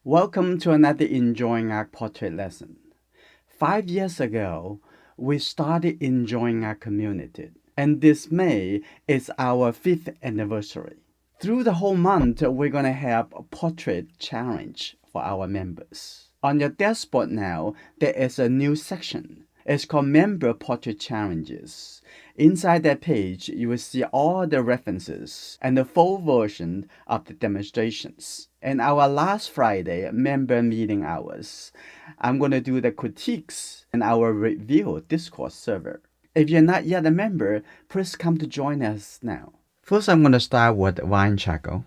Welcome to another Enjoying Art portrait lesson. 5 years ago, we started enjoying our community, and this May is our 5th anniversary. Through the whole month, we're going to have a portrait challenge for our members. On your dashboard now, there is a new section. It's called Member Portrait Challenges. Inside that page, you will see all the references and the full version of the demonstrations. And our last Friday member meeting hours, I'm going to do the critiques in our review Discord server. If you're not yet a member, please come to join us now. First, I'm going to start with wine charcoal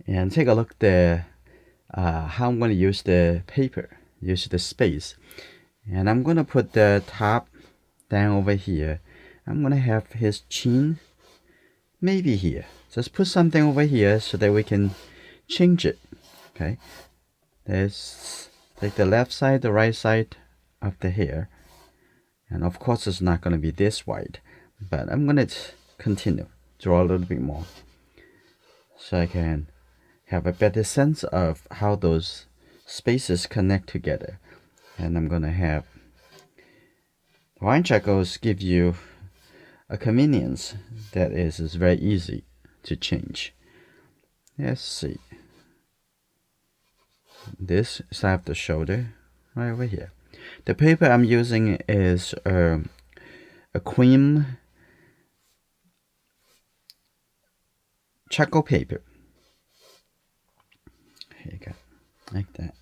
and take a look at how I'm going to use the paper, use the space. And I'm going to put the top down over here. I'm going to have his chin maybe here. Just put something over here so that we can change it. Okay. There's like the left side, the right side of the hair. And of course it's not going to be this wide. But I'm going to continue. Draw a little bit more. So I can have a better sense of how those spaces connect together. And I'm going to have wine charcoals give you a convenience that is very easy to change. Let's see. This side of the shoulder, right over here. The paper I'm using is a cream charcoal paper. Here you go, like that.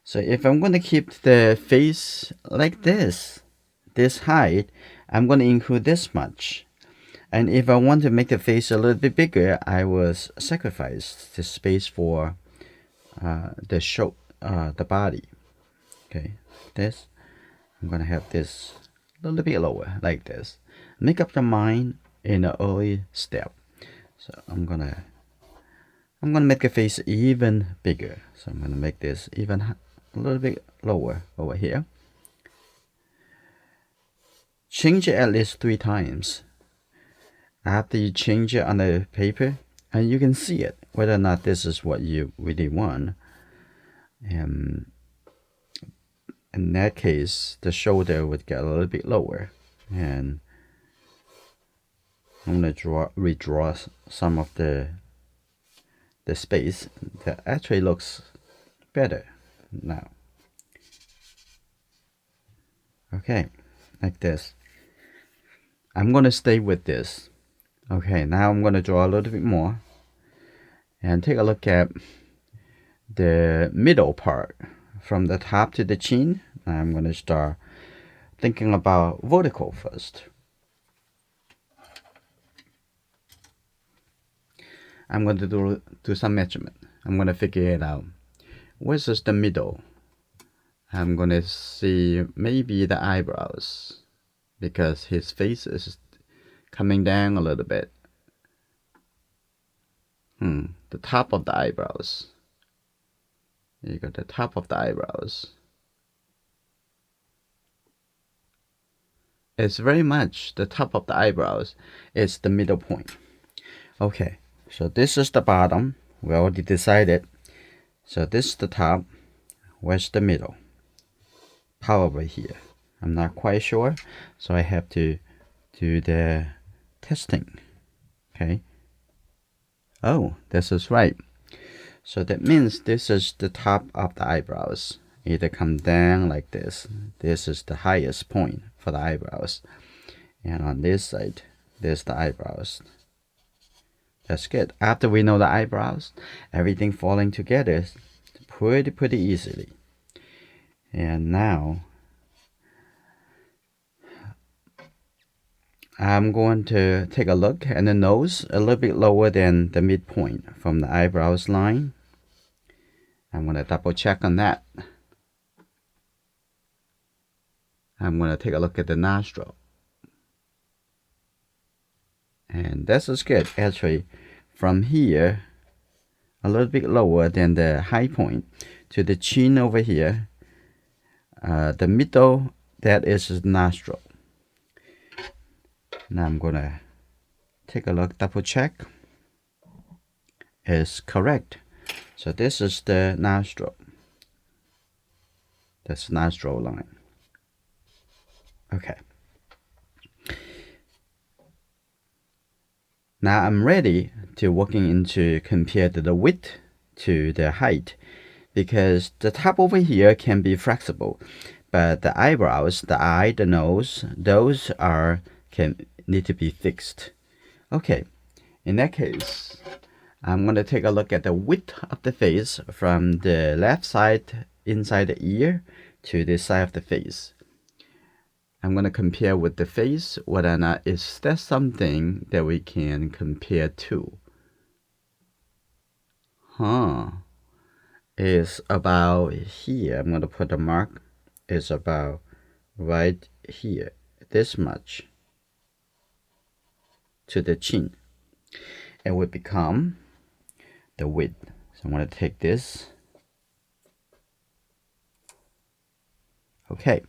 So if I'm going to keep the face like this height, I'm going to include this much. And if I want to make the face a little bit bigger, I will sacrifice the space for the body. Okay, this, I'm going to have this a little bit lower, like this. Make up the mind in the early step. So I'm gonna make the face even bigger. So I'm gonna make this even a little bit lower over here. Change it at least 3 times. After you change it on the paper, and you can see it, whether or not this is what you really want. In that case, the shoulder would get a little bit lower. And I'm going to redraw some of the space that actually looks better now. Okay, like this. I'm going to stay with this. Okay, now I'm going to draw a little bit more and take a look at the middle part from the top to the chin. Now I'm going to start thinking about vertical first. I'm going to do some measurement. I'm going to figure it out. Where's the middle? I'm going to see maybe the eyebrows, because his face is coming down a little bit. The top of the eyebrows. You got the top of the eyebrows. It's very much the top of the eyebrows. It's the middle point. Okay, so this is the bottom. We already decided. So this is the top. Where's the middle? Probably here. I'm not quite sure, so I have to do the testing. Okay. Oh, this is right. So that means this is the top of the eyebrows. Either come down like this. This is the highest point for the eyebrows. And on this side, there's the eyebrows. That's good. After we know the eyebrows, everything falling together pretty easily. And now I'm going to take a look at the nose, a little bit lower than the midpoint from the eyebrows line. I'm going to double check on that. I'm going to take a look at the nostril. And this is good. Actually, from here, a little bit lower than the high point to the chin over here. The middle, that is the nostril. Now I'm going to take a look, double check. Is correct. So this is the nostril. That's nostril line. Okay. Now I'm ready to working into compare the width to the height, because the top over here can be flexible, but the eyebrows, the eye, the nose, those need to be fixed. Okay, in that case, I'm going to take a look at the width of the face from the left side inside the ear to this side of the face. I'm going to compare with the face whether or not is that something that we can compare to. Is about here. I'm going to put a mark. Is about right here. This much to the chin. It would become the width. So I'm going to take this. Okay.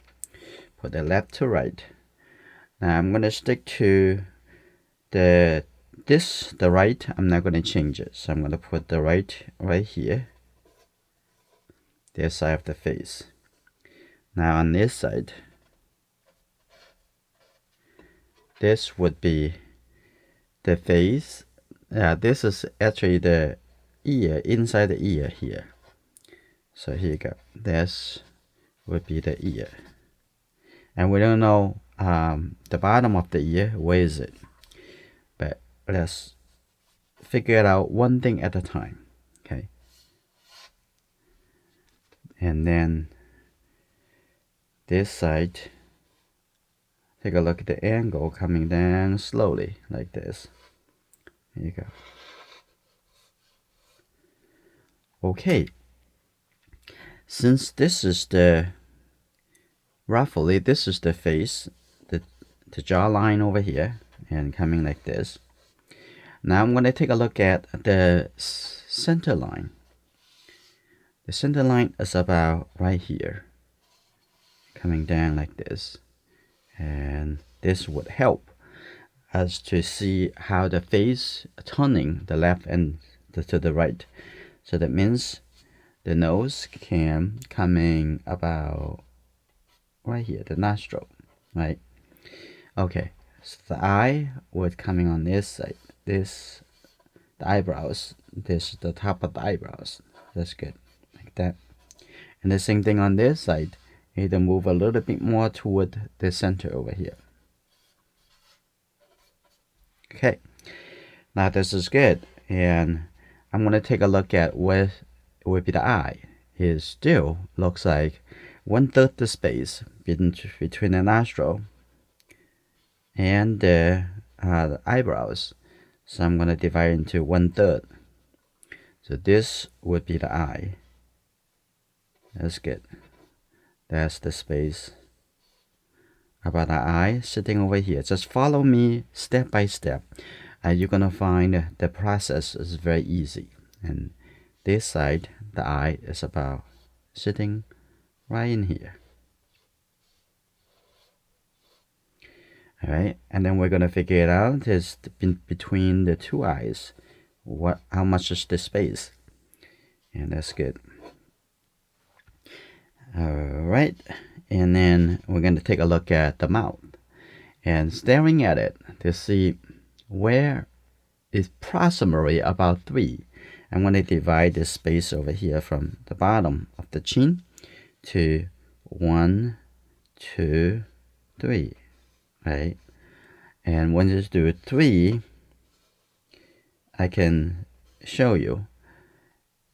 Put the left to right. Now I'm going to stick to the right. I'm not going to change it. So I'm going to put the right here. This side of the face. Now on this side, this would be the face. This is actually the ear, inside the ear here. So here you go. This would be the ear. And we don't know the bottom of the ear, where is it? But let's figure it out one thing at a time. Okay. And then this side, take a look at the angle coming down slowly like this. Here you go. Okay. Since this is roughly this is the face, the jawline over here, and coming like this. Now I'm going to take a look at the center line. The center line is about right here, coming down like this. And this would help us to see how the face turning the left and to the right. So that means the nose can coming about right here, the nostril, right? Okay, so the eye would coming on this side. This, the eyebrows, this is the top of the eyebrows. That's good, like that. And the same thing on this side. Either move a little bit more toward the center over here. Okay, now this is good. And I'm going to take a look at where would be the eye. It still looks like 1/3 the space between the nostril and the eyebrows. So I'm going to divide into 1/3. So this would be the eye. That's good. That's the space about the eye sitting over here. Just follow me step by step. You're going to find the process is very easy. And this side, the eye is about sitting right in here. All right, and then we're going to figure it out is between the two eyes. How much is the space? And that's good. All right, and then we're going to take a look at the mouth and staring at it to see where is approximately about 3. I'm going to divide this space over here from the bottom of the chin to 1, 2, 3, right? And when you do 3, I can show you.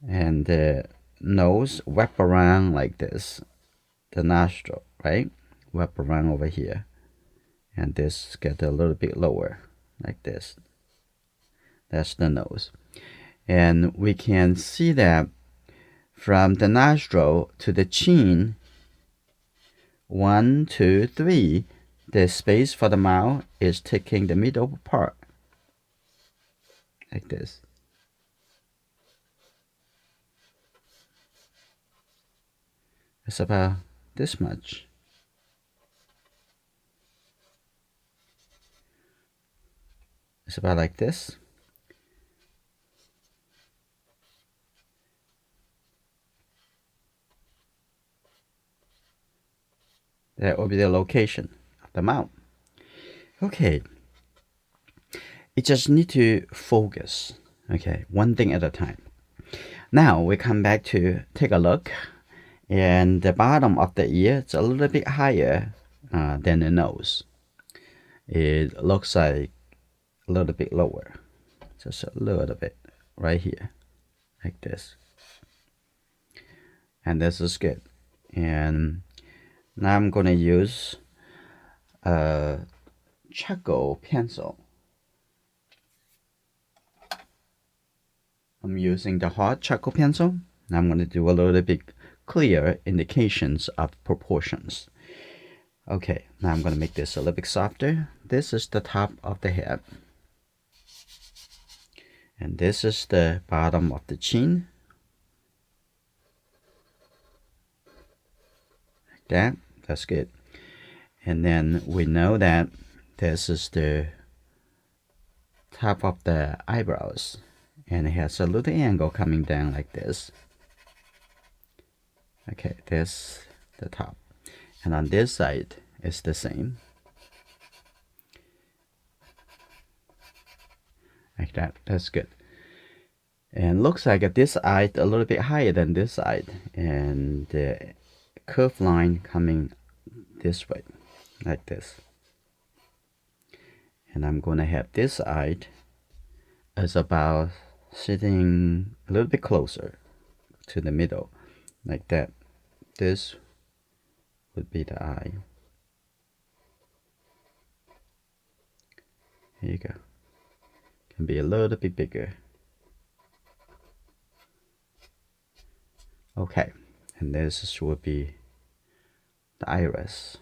And the nose wrap around like this, the nostril, right? Wrap around over here. And this get a little bit lower, like this. That's the nose. And we can see that from the nostril to the chin, 1, 2, 3, the space for the mouth is taking the middle part, like this. It's about this much. It's about like this. That will be the location of the mouth. Okay. You just need to focus. Okay, one thing at a time. Now we come back to take a look, and the bottom of the ear is a little bit higher than the nose. It looks like a little bit lower, just a little bit right here, like this. And this is good. And now I'm gonna use a charcoal pencil. I'm using the hard charcoal pencil. Now I'm gonna do a little bit clear indications of proportions. Okay, now I'm gonna make this a little bit softer. This is the top of the head. And this is the bottom of the chin. Like that. That's good. And then we know that this is the top of the eyebrows. And it has a little angle coming down like this. Okay, this the top. And on this side it's the same. Like that. That's good. And looks like this side a little bit higher than this side. And the curved line coming this way. Like this. And I'm going to have this side as about sitting a little bit closer to the middle. Like that. This would be the eye. Here you go. Can be a little bit bigger. Okay, and this would be the iris.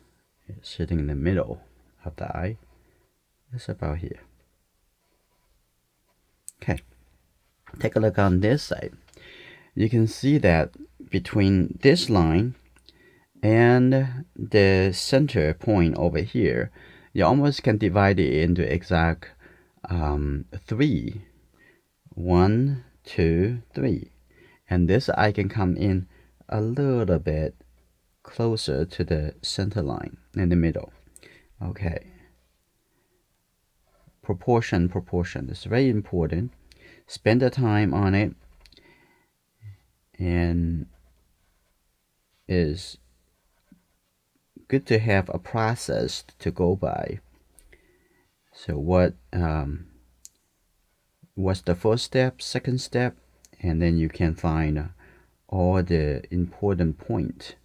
It's sitting in the middle of the eye. It's about here. Okay, take a look on this side. You can see that between this line and the center point over here, you almost can divide it into exact 3. 1, 2, 3. And this eye can come in a little bit closer to the center line in the middle. Okay. Proportion is very important. Spend the time on it, and is good to have a process to go by. So what's the first step, second step, and then you can find all the important point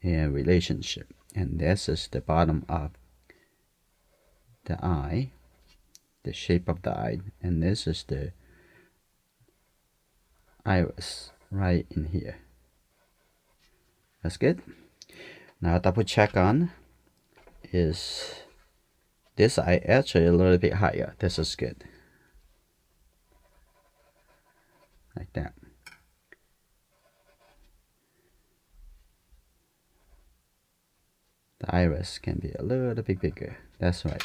in relationship. And this is the bottom of the eye, the shape of the eye, and this is the iris right in here. That's good. Now double check on is this eye actually a little bit higher. This is good. Like that. The iris can be a little bit bigger. That's right.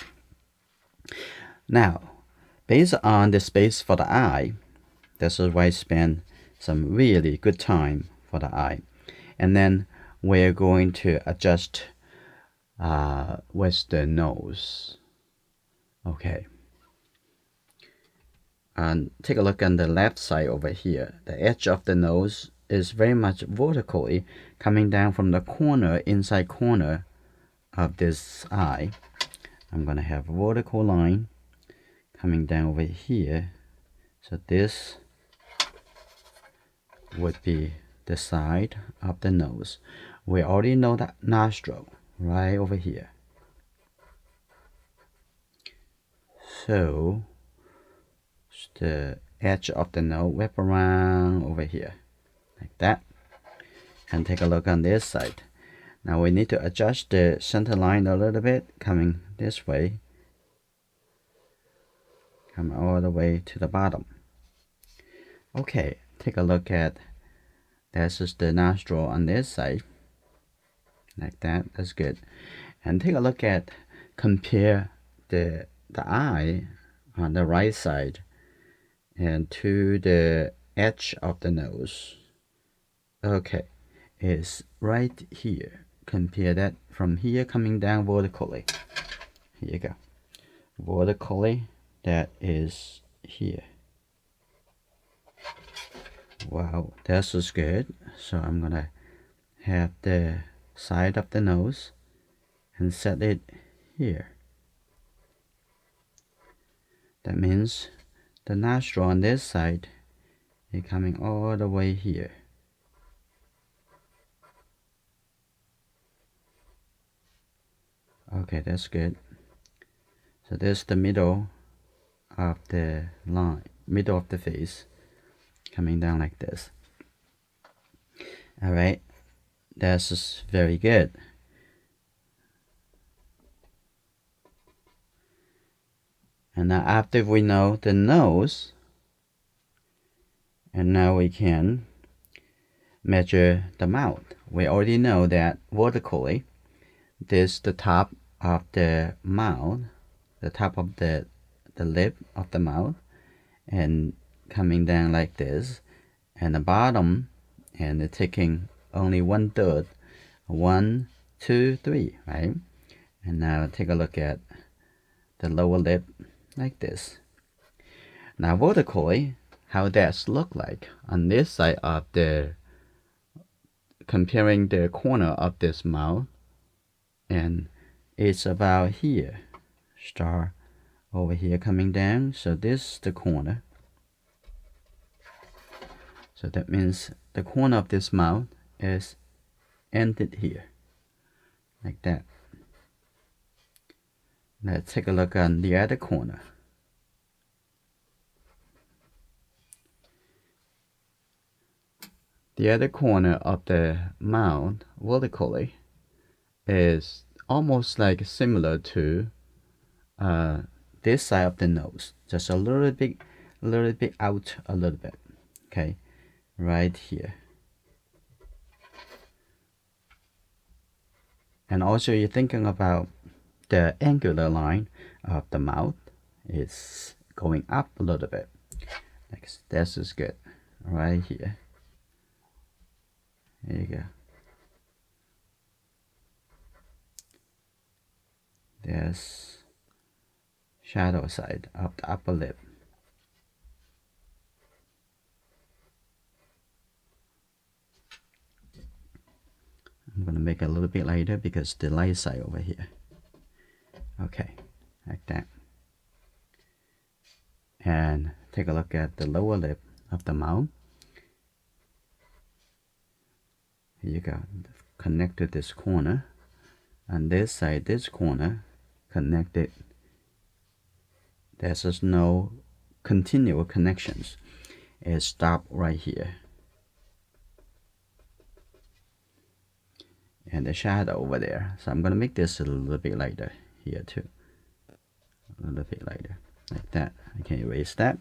Now, based on the space for the eye, this is why I spend some really good time for the eye. And then we're going to adjust with the nose. Okay. And take a look on the left side over here. The edge of the nose is very much vertically coming down from the corner, inside corner of this eye. I'm going to have a vertical line coming down over here. So this would be the side of the nose. We already know that nostril right over here. So the edge of the nose wrap around over here like that. And take a look on this side. Now we need to adjust the center line a little bit, coming this way. Come all the way to the bottom. Okay, take a look at this is the nostril on this side. Like that, that's good. And take a look at, compare the eye on the right side and to the edge of the nose. Okay, it's right here, compare that from here coming down vertically. Here you go. Vertically, that is here. Wow, this is good. So I'm gonna have the side of the nose and set it here. That means the nostril on this side is coming all the way here. Okay, that's good. So there's the middle of the line, middle of the face, coming down like this. All right, that's very good. And now after we know the nose, and now we can measure the mouth. We already know that vertically, this is the top of the mouth, the top of the lip of the mouth, and coming down like this, and the bottom, and taking only 1/3, 1, 2, 3, right? And now take a look at the lower lip like this. Now vertically, how does look like on this side of the, comparing the corner of this mouth, and it's about here. Start over here coming down, so this is the corner. So that means the corner of this mouth is ended here, like that. Let's take a look on the other corner. The other corner of the mouth vertically is almost like similar to this side of the nose, just a little bit out a little bit. Okay, right here. And also you're thinking about the angular line of the mouth is going up a little bit. Like this is good, right here. There you go. There's shadow side of the upper lip. I'm gonna make it a little bit lighter because the light side over here. Okay, like that. And take a look at the lower lip of the mouth. Here you go. Connect to this corner. On this side, this corner connected. There's just no continual connections. It stopped right here. And the shadow over there. So I'm gonna make this a little bit lighter here too. A little bit lighter, like that. I can erase that.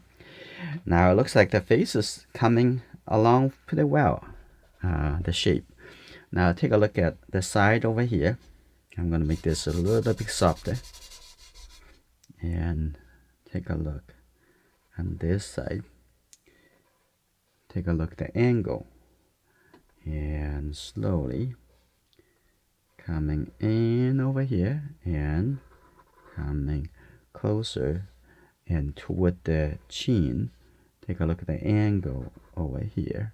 Now it looks like the face is coming along pretty well, the shape. Now take a look at the side over here. I'm gonna make this a little bit softer. And take a look on this side. Take a look at the angle. And slowly coming in over here and coming closer and toward the chin. Take a look at the angle over here.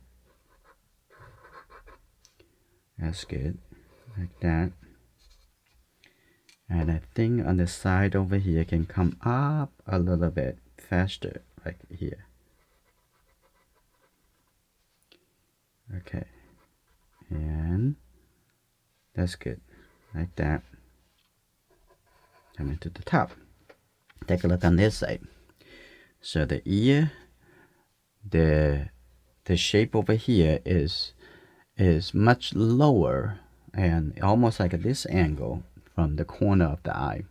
That's good, like that. And I think on the side over here can come up a little bit faster, like here. Okay, and that's good, like that. Coming to the top. Take a look on this side. So the ear, the shape over here is much lower and almost like at this angle from the corner of the eye.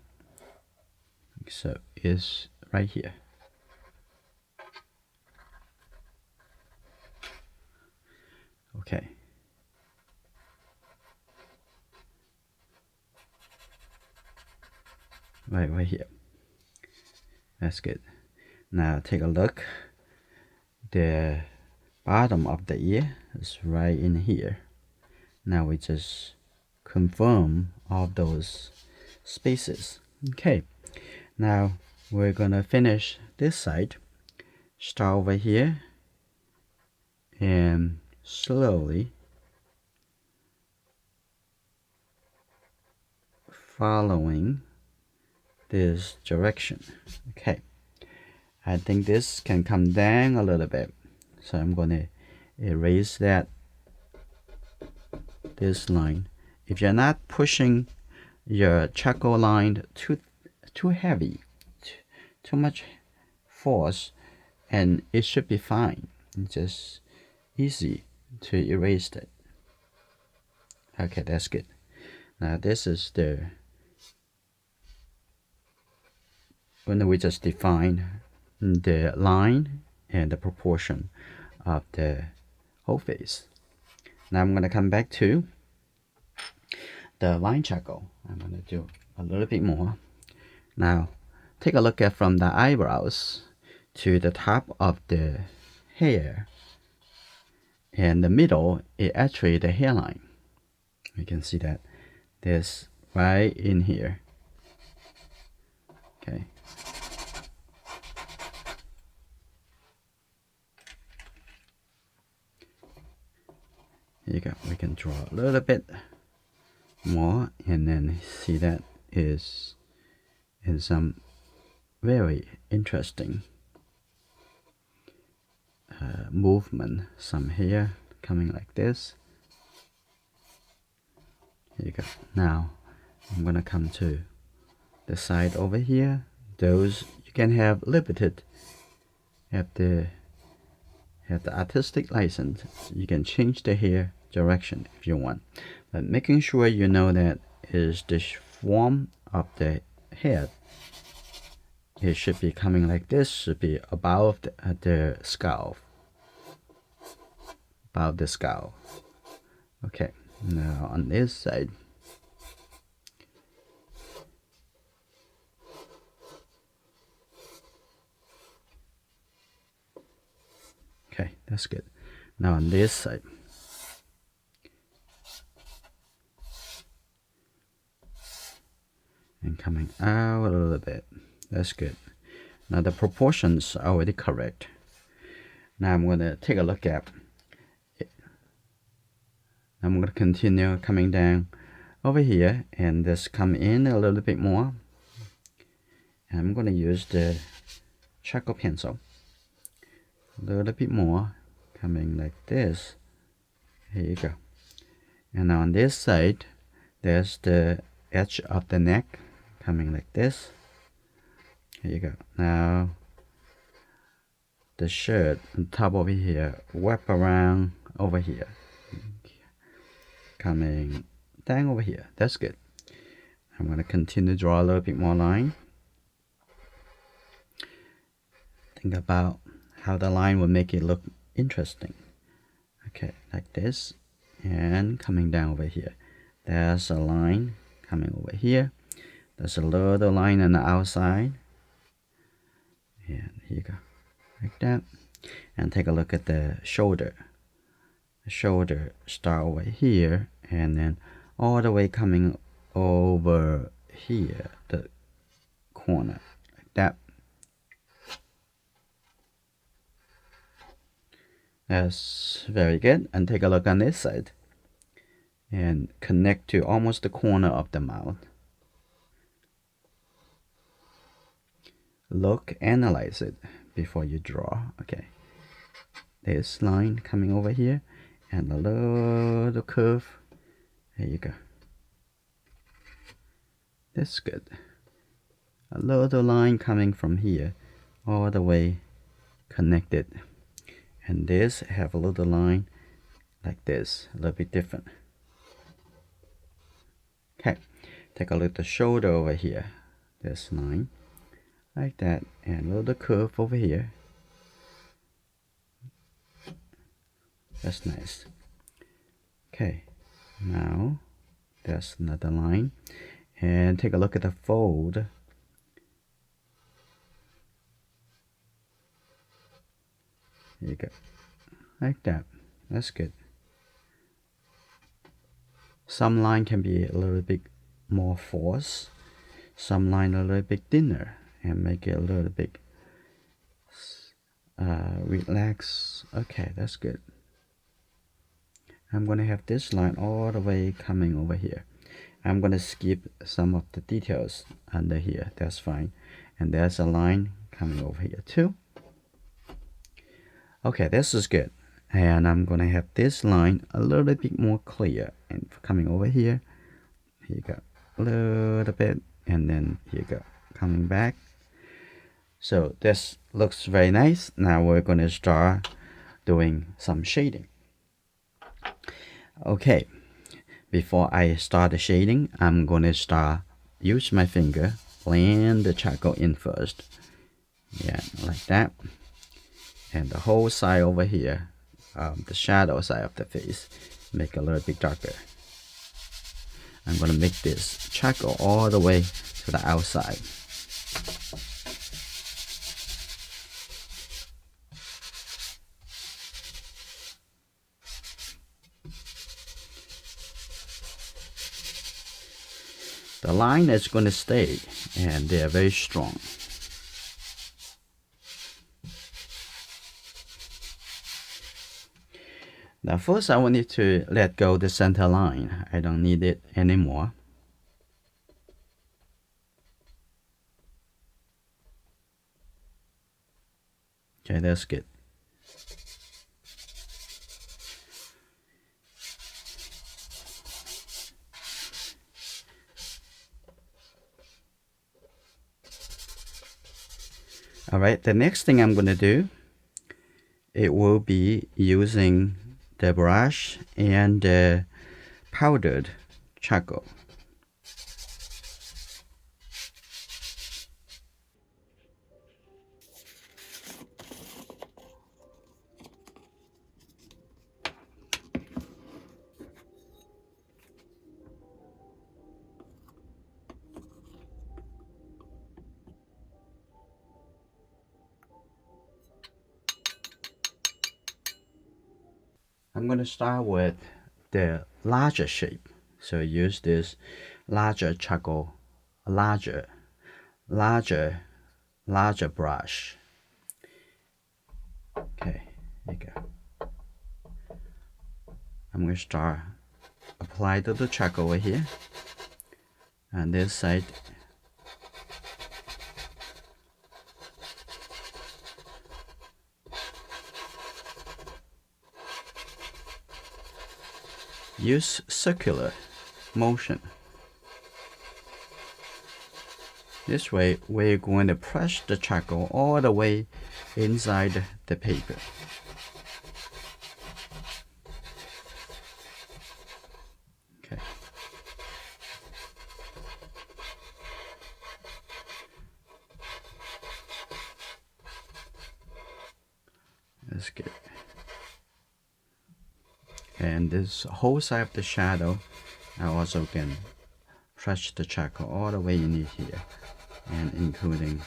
So it's right here. Okay. Right here. That's good. Now take a look. The bottom of the ear is right in here. Now we just confirm all those spaces. Okay, now we're gonna finish this side. Start over here and slowly following this direction. Okay, I think this can come down a little bit, so I'm gonna erase this line. If you're not pushing your charcoal line too heavy, too much force, and it should be fine. It's just easy to erase it. Okay, that's good. Now this is when we just define the line and the proportion of the whole face. Now I'm gonna come back to the line charcoal. I'm gonna do a little bit more. Now take a look at from the eyebrows to the top of the hair, and the middle is actually the hairline. You can see that there's right in here. Okay. Here you go. We can draw a little bit more, and then see that is in some very interesting movement. Some hair coming like this. Here you go. Now I'm gonna come to the side over here. Those you can have limited, have the artistic license. You can change the hair direction if you want, but making sure you know that is the form of the head. It should be coming like this. Should be above the skull. Above the skull. Okay. Now on this side. Okay, that's good. Now on this side. And coming out a little bit. That's good. Now the proportions are already correct. Now I'm going to take a look at it. I'm going to continue coming down over here and just come in a little bit more. And I'm going to use the charcoal pencil. A little bit more, coming like this. Here you go. And on this side, there's the edge of the neck coming like this. Here you go. Now the shirt on top over here, wrap around over here, coming down over here. That's good. I'm going to continue to draw a little bit more line. Think about how the line will make it look interesting. Okay, like this, and coming down over here. There's a line coming over here. There's a little line on the outside. And here you go, like that. And take a look at the shoulder. The shoulder start over here, and then all the way coming over here, the corner, like that. That's very good. And take a look on this side and connect to almost the corner of the mouth. Look, analyze it before you draw. Okay, this line coming over here and a little curve. There you go. That's good. A little line coming from here all the way connected, and this have a little line like this, a little bit different. Okay, take a look at the shoulder over here. This line like that, and a little curve over here. That's nice. Okay, now there's another line, and take a look at the fold. There you go, like that. That's good. Some line can be a little bit more force, some line a little bit thinner, and make it a little bit relax. Okay, that's good. I'm gonna have this line all the way coming over here. I'm gonna skip some of the details under here. That's fine. And there's a line coming over here too. Okay, this is good. And I'm gonna have this line a little bit more clear and coming over here. Here you go, a little bit, and then here you go, coming back. So this looks very nice. Now we're gonna start doing some shading. Okay, before I start the shading, I'm gonna use my finger, blend the charcoal in first. Yeah, like that. And the whole side over here, the shadow side of the face, make a little bit darker. I'm gonna make this charcoal all the way to the outside. The line is gonna stay, and they are very strong. Now first I want you to let go the center line. I don't need it anymore. Okay, that's good. Alright, the next thing I'm gonna do, it will be using the brush and the powdered charcoal. I'm going to start with the larger shape. So use this larger charcoal, larger brush. Okay, here you go. I'm going to start apply the charcoal over here. And this side. Use circular motion. This way, we're going to press the charcoal all the way inside the paper. Okay. That's good. And this whole side of the shadow, I also can press the charcoal all the way in here, and including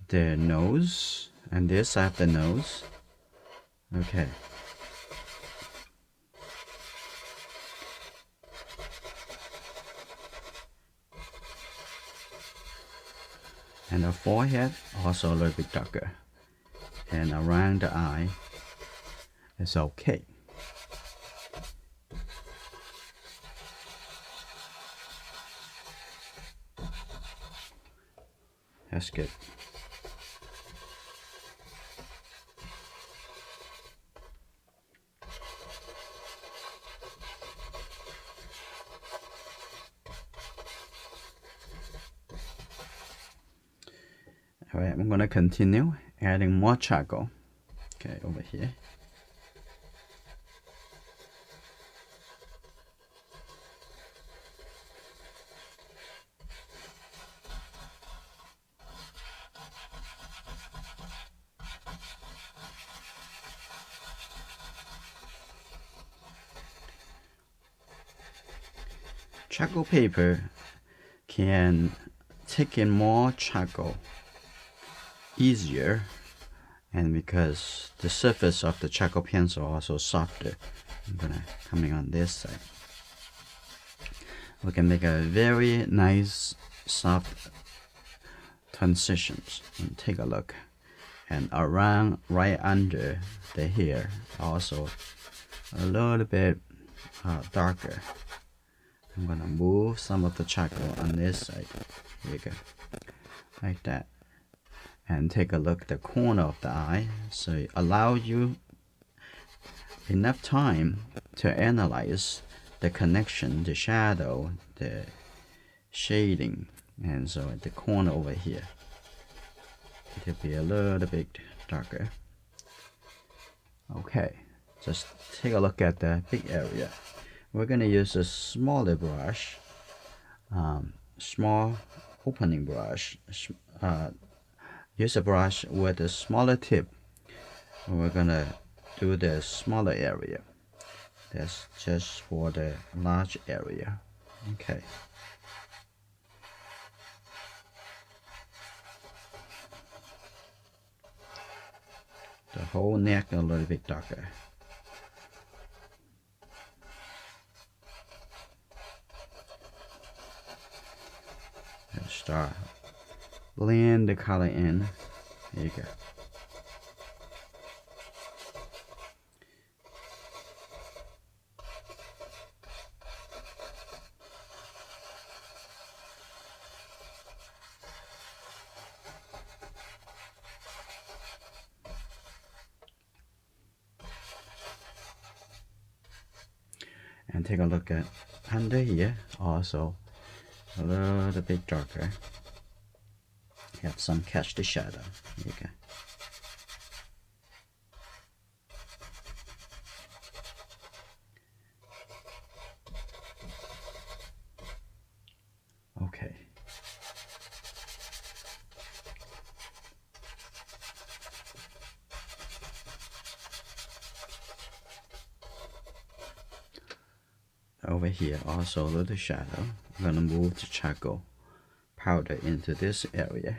the nose and this side of the nose. Okay. And the forehead also a little bit darker, and around the eye. It's okay. That's good. All right, I'm gonna continue adding more charcoal. Okay, over here. Charcoal paper can take in more charcoal easier, and because the surface of the charcoal pencil also softer I'm gonna coming on this side. We can make a very nice soft transitions. And take a look. And around right under the hair, also a little bit darker. I'm gonna move some of the charcoal on this side. Here you go, like that. And take a look at the corner of the eye, so it allows you enough time to analyze the connection, the shadow, the shading. And so at the corner over here, it'll be a little bit darker. Okay, just take a look at the big area. We're gonna use a smaller brush, small opening brush. Use a brush with a smaller tip. We're gonna do the smaller area. That's just for the large area. Okay. The whole neck a little bit darker. And start blend the color in. There you go. And take a look at under here, also a little bit darker. Have some catch the shadow. There you go. Okay. Over here, also a little shadow. I'm gonna move the charcoal powder into this area.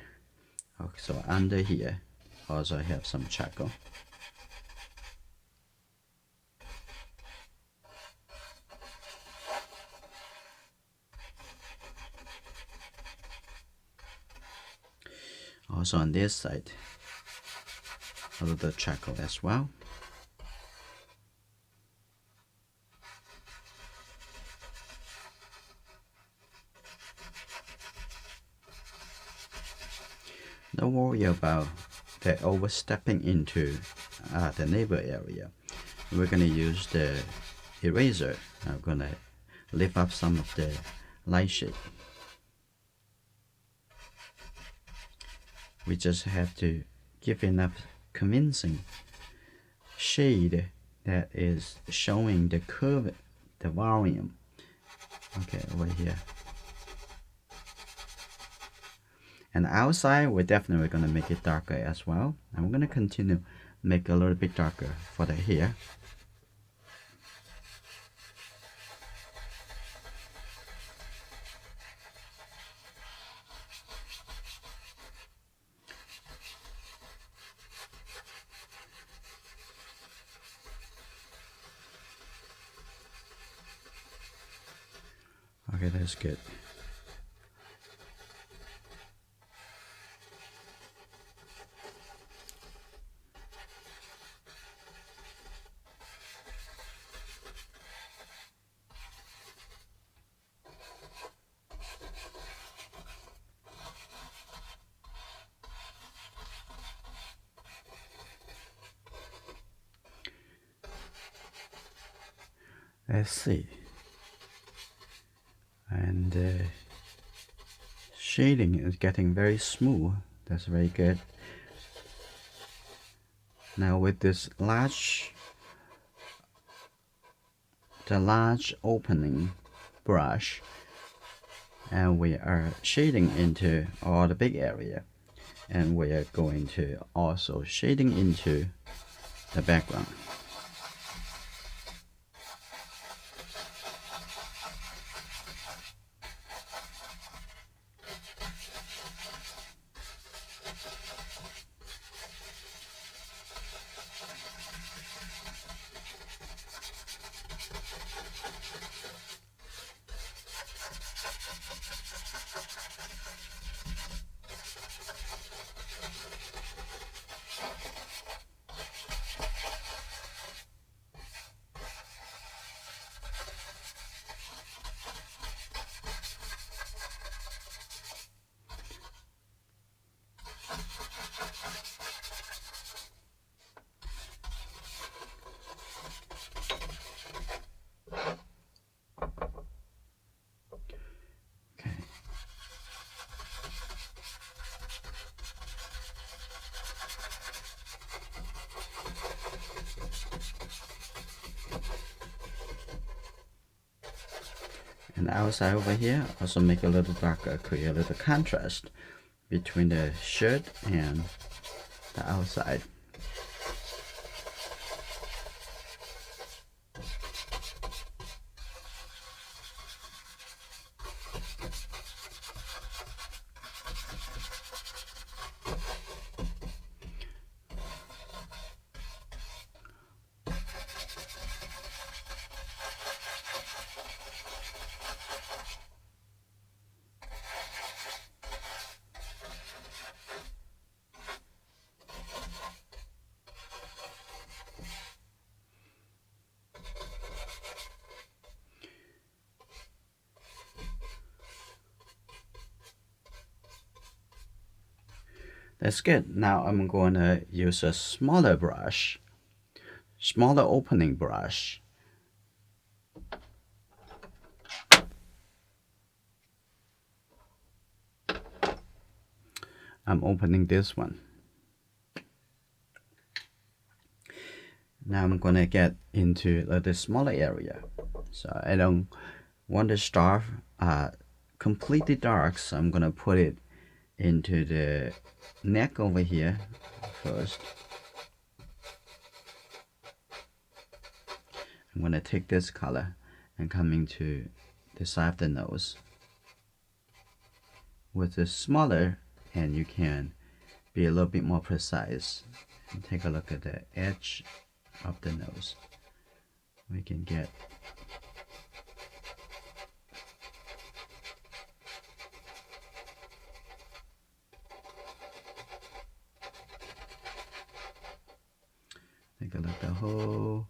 Okay, so under here, also have some charcoal. Also on this side, a little charcoal as well. Don't worry about the overstepping into the neighbor area. We're gonna use the eraser. I'm gonna lift up some of the light shade. We just have to give enough convincing shade that is showing the curve, the volume. Okay, over here. And outside, we're definitely going to make it darker as well. And we're going to continue make a little bit darker for the hair. Okay, that's good. Let's see. And shading is getting very smooth. That's very good. Now with this large opening brush, and we are shading into all the big area, and we are going to also shading into the background. And the outside over here, also make it a little darker, create a little contrast between the shirt and the outside. That's good. Now I'm going to use a smaller brush, smaller opening brush. I'm opening this one. Now I'm going to get into a little smaller area. So I don't want the star completely dark, so I'm going to put it into the neck over here first. I'm going to take this color and come into the side of the nose. With the smaller, and you can be a little bit more precise. And take a look at the edge of the nose. We can get take a look at the whole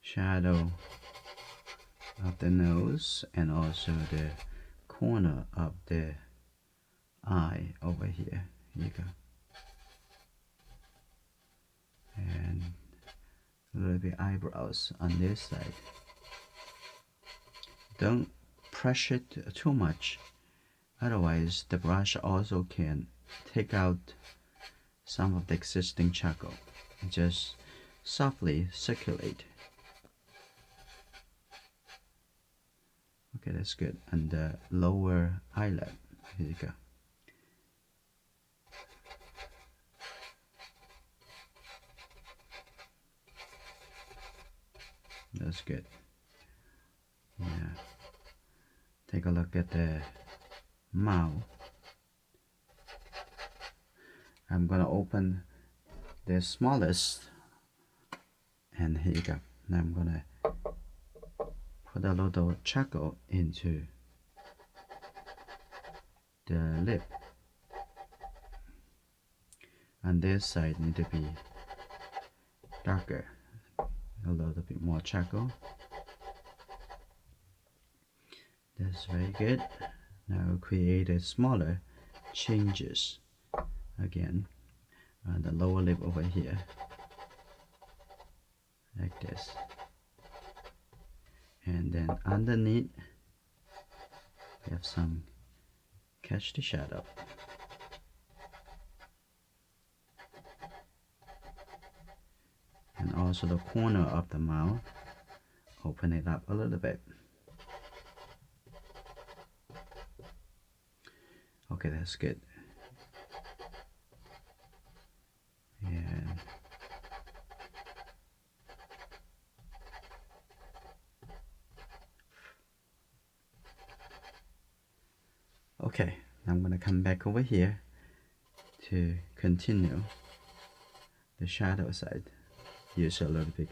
shadow of the nose and also the corner of the eye over here. Here you go. And a little bit eyebrows on this side. Don't press it too much, otherwise the brush also can take out some of the existing charcoal. Just softly circulate. Okay, that's good. And the lower eyelid. Here you go. That's good. Yeah. Take a look at the mouth. I'm gonna open the smallest, and here you go. Now I'm gonna put a little charcoal into the lip. And this side need to be darker. A little bit more charcoal. That's very good. Now create a smaller changes again on the lower lip over here, like this. And then underneath we have some catch the shadow. And also the corner of the mouth, open it up a little bit. Okay, that's good. Yeah. Okay, I'm gonna come back over here to continue the shadow side. Use a little bit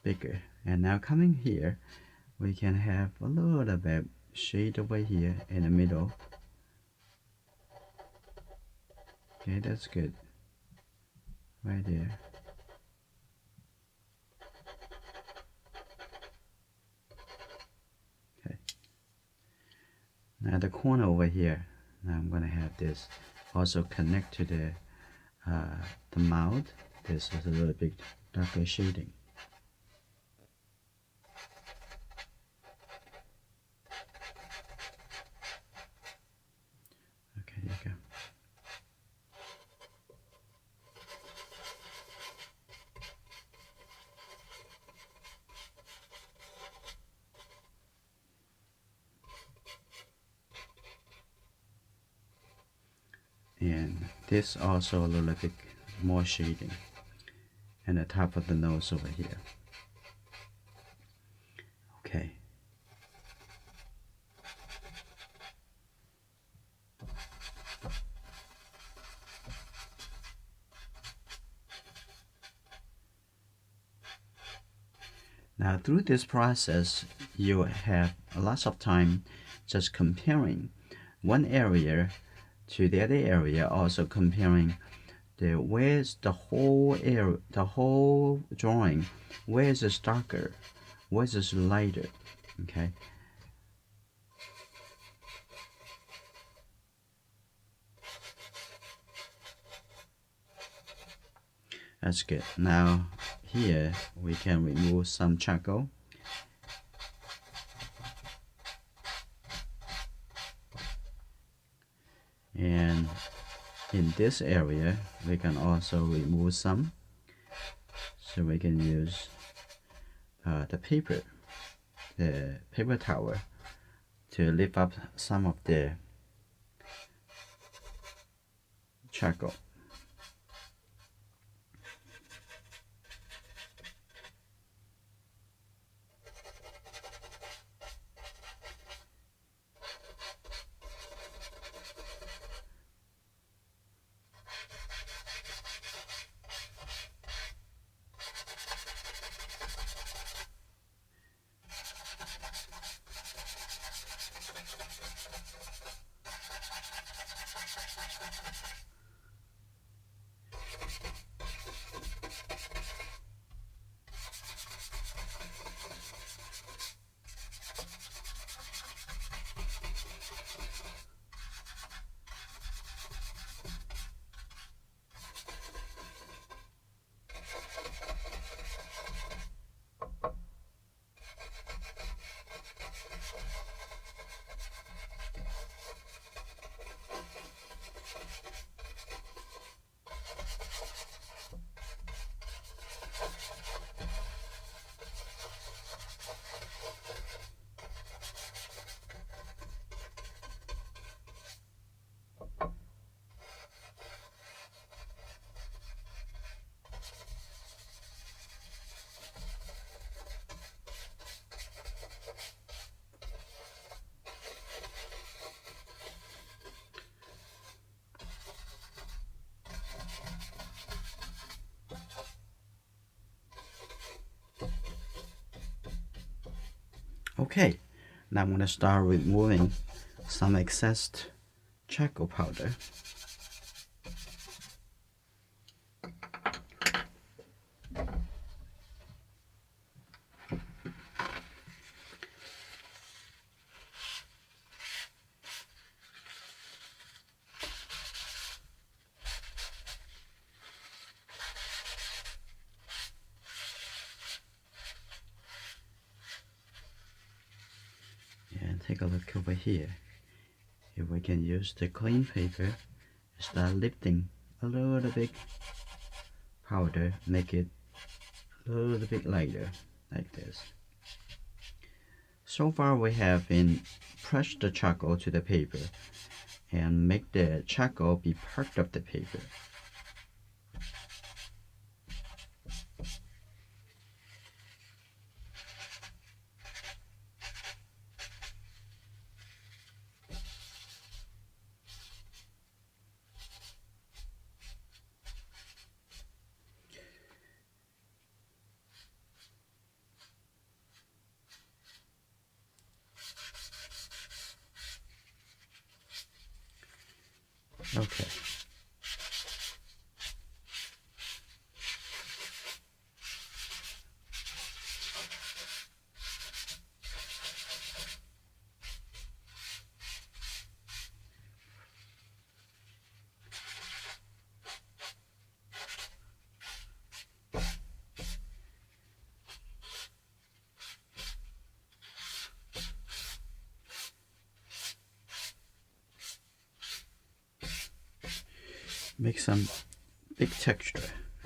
bigger. And now coming here, we can have a little bit shade over here in the middle. Okay, that's good. Right there. Okay. Now the corner over here. Now I'm gonna have this also connect to the mouth. This is a little bit darker shading. Okay, there you go. And this also a little bit more shading. And the top of the nose over here. Okay. Now through this process, you have lots of time just comparing one area to the other area, also comparing the where's the whole area, the whole drawing, where is it darker, where is it lighter, okay? That's good. Now here we can remove some charcoal. And in this area we can also remove some, so we can use the paper towel to lift up some of the charcoal. Okay, now I'm going to start removing some excess charcoal powder. And take a look over here. If we can use the clean paper, start lifting a little bit powder, make it a little bit lighter, like this. So far we have been pressed the charcoal to the paper and make the charcoal be part of the paper. Okay. Make some big texture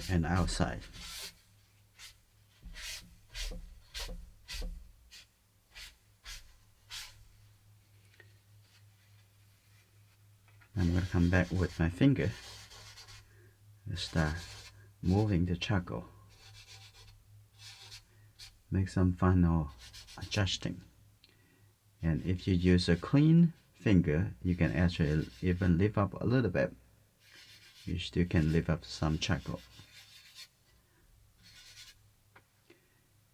and outside. I'm going to come back with my finger and start moving the charcoal. Make some final adjusting. And if you use a clean finger, you can actually even lift up a little bit. You still can lift up some charcoal.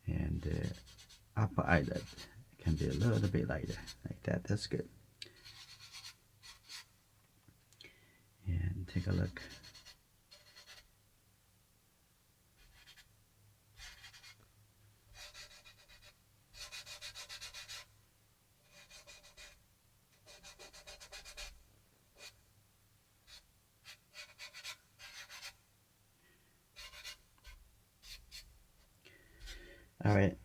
And the upper eyelid can be a little bit lighter, like that. That's good. And take a look. All right.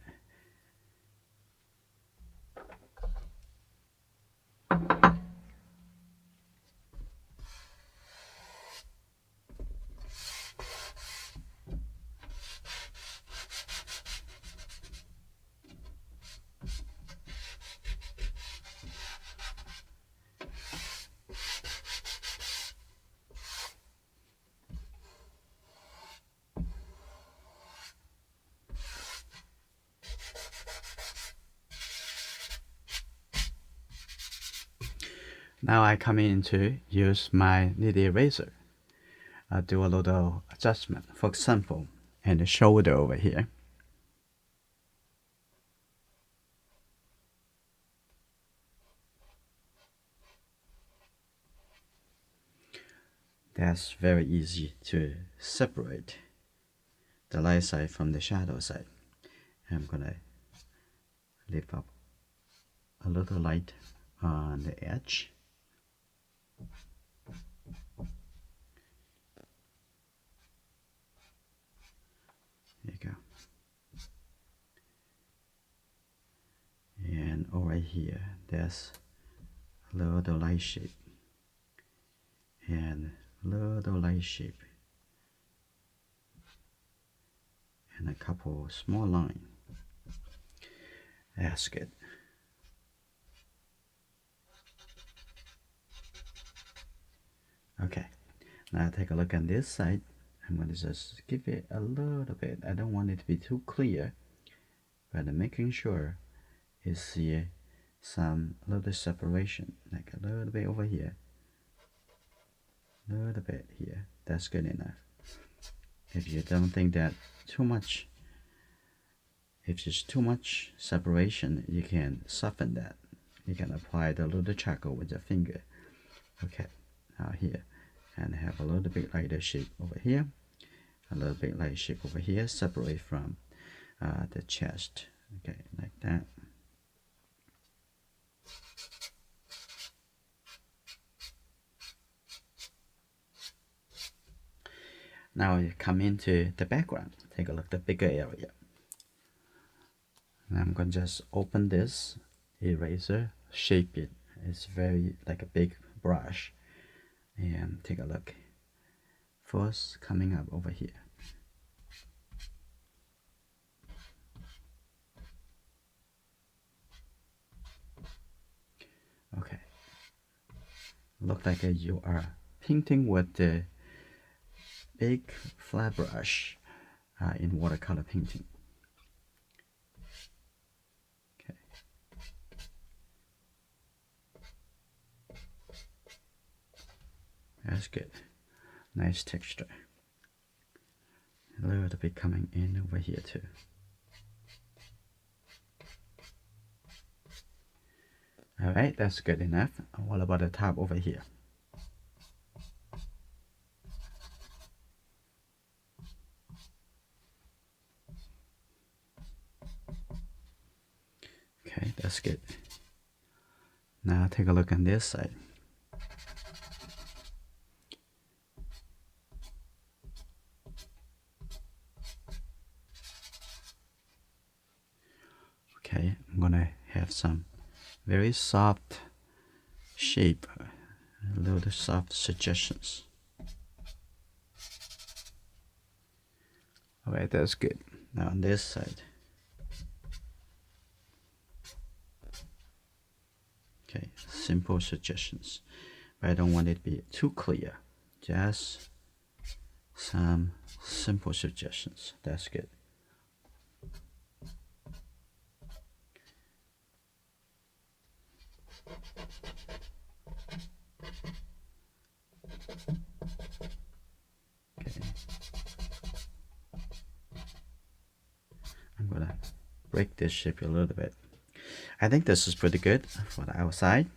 Now I come in to use my nitty eraser. I'll do a little adjustment. For example, and the shoulder over here. That's very easy to separate the light side from the shadow side. I'm gonna lift up a little light on the edge. There you go. And over here, there's a little light shape. And a little light shape. And a couple small lines. That's good. Okay, now take a look on this side. I'm going to just give it a little bit. I don't want it to be too clear, but I'm making sure you see some little separation, like a little bit over here, a little bit here. That's good enough. If you don't think that too much, if there's too much separation, you can soften that. You can apply the little charcoal with your finger. Okay, now here, and have a little bit lighter shape over here, a little bit light shape over here, separate from the chest. Okay, like that. Now you come into the background. Take a look at the bigger area. And I'm going to just open this eraser, shape it. It's very like a big brush. And take a look. First, coming up over here. Okay. Look like you are painting with the big flat brush in watercolor painting. Okay. That's good. Nice texture. A little bit coming in over here too. Alright, that's good enough. What about the top over here? Okay, that's good. Now take a look on this side. Okay, I'm gonna have some very soft shape, a little soft suggestions. Alright, that's good. Now on this side. Okay, simple suggestions. but I don't want it to be too clear. Just some simple suggestions. That's good. Okay. I'm gonna break this shape a little bit. I think this is pretty good for the outside.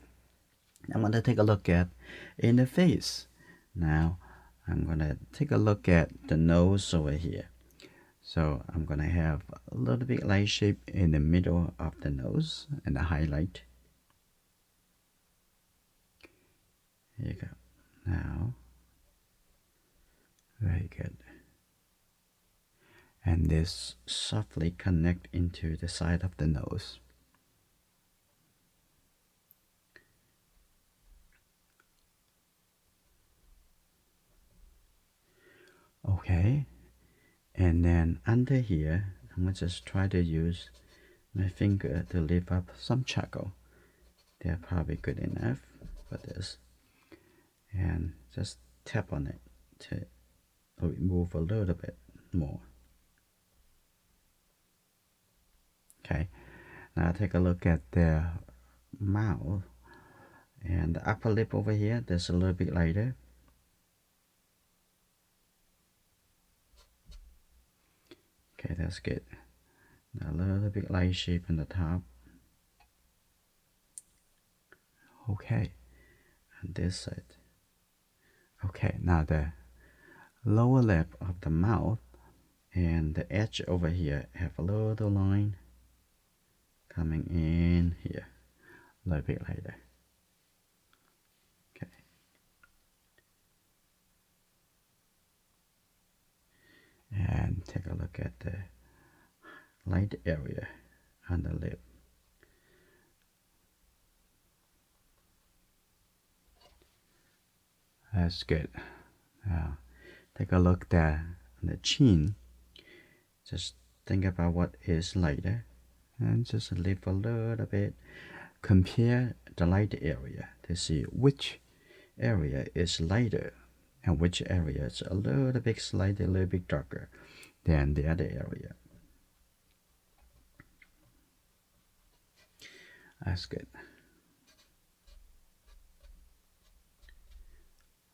I'm gonna take a look at in the face. Now I'm gonna take a look at the nose over here. So I'm gonna have a little bit light shape in the middle of the nose and the highlight. Here you go. Now, very good. And this softly connect into the side of the nose. Okay. And then under here, I'm gonna just try to use my finger to lift up some charcoal. They're probably good enough for this. And just tap on it to remove a little bit more. Okay, now take a look at the mouth and the upper lip over here. That's a little bit lighter. Okay, that's good. Now a little bit light shape in the top. Okay, and this side. Okay, now the lower lip of the mouth and the edge over here have a little line coming in here, a little bit lighter. Okay. And take a look at the light area on the lip. That's good. Now, take a look there on the chin. Just think about what is lighter and just lift a little bit. Compare the light area to see which area is lighter and which area is a little bit slightly, a little bit darker than the other area. That's good.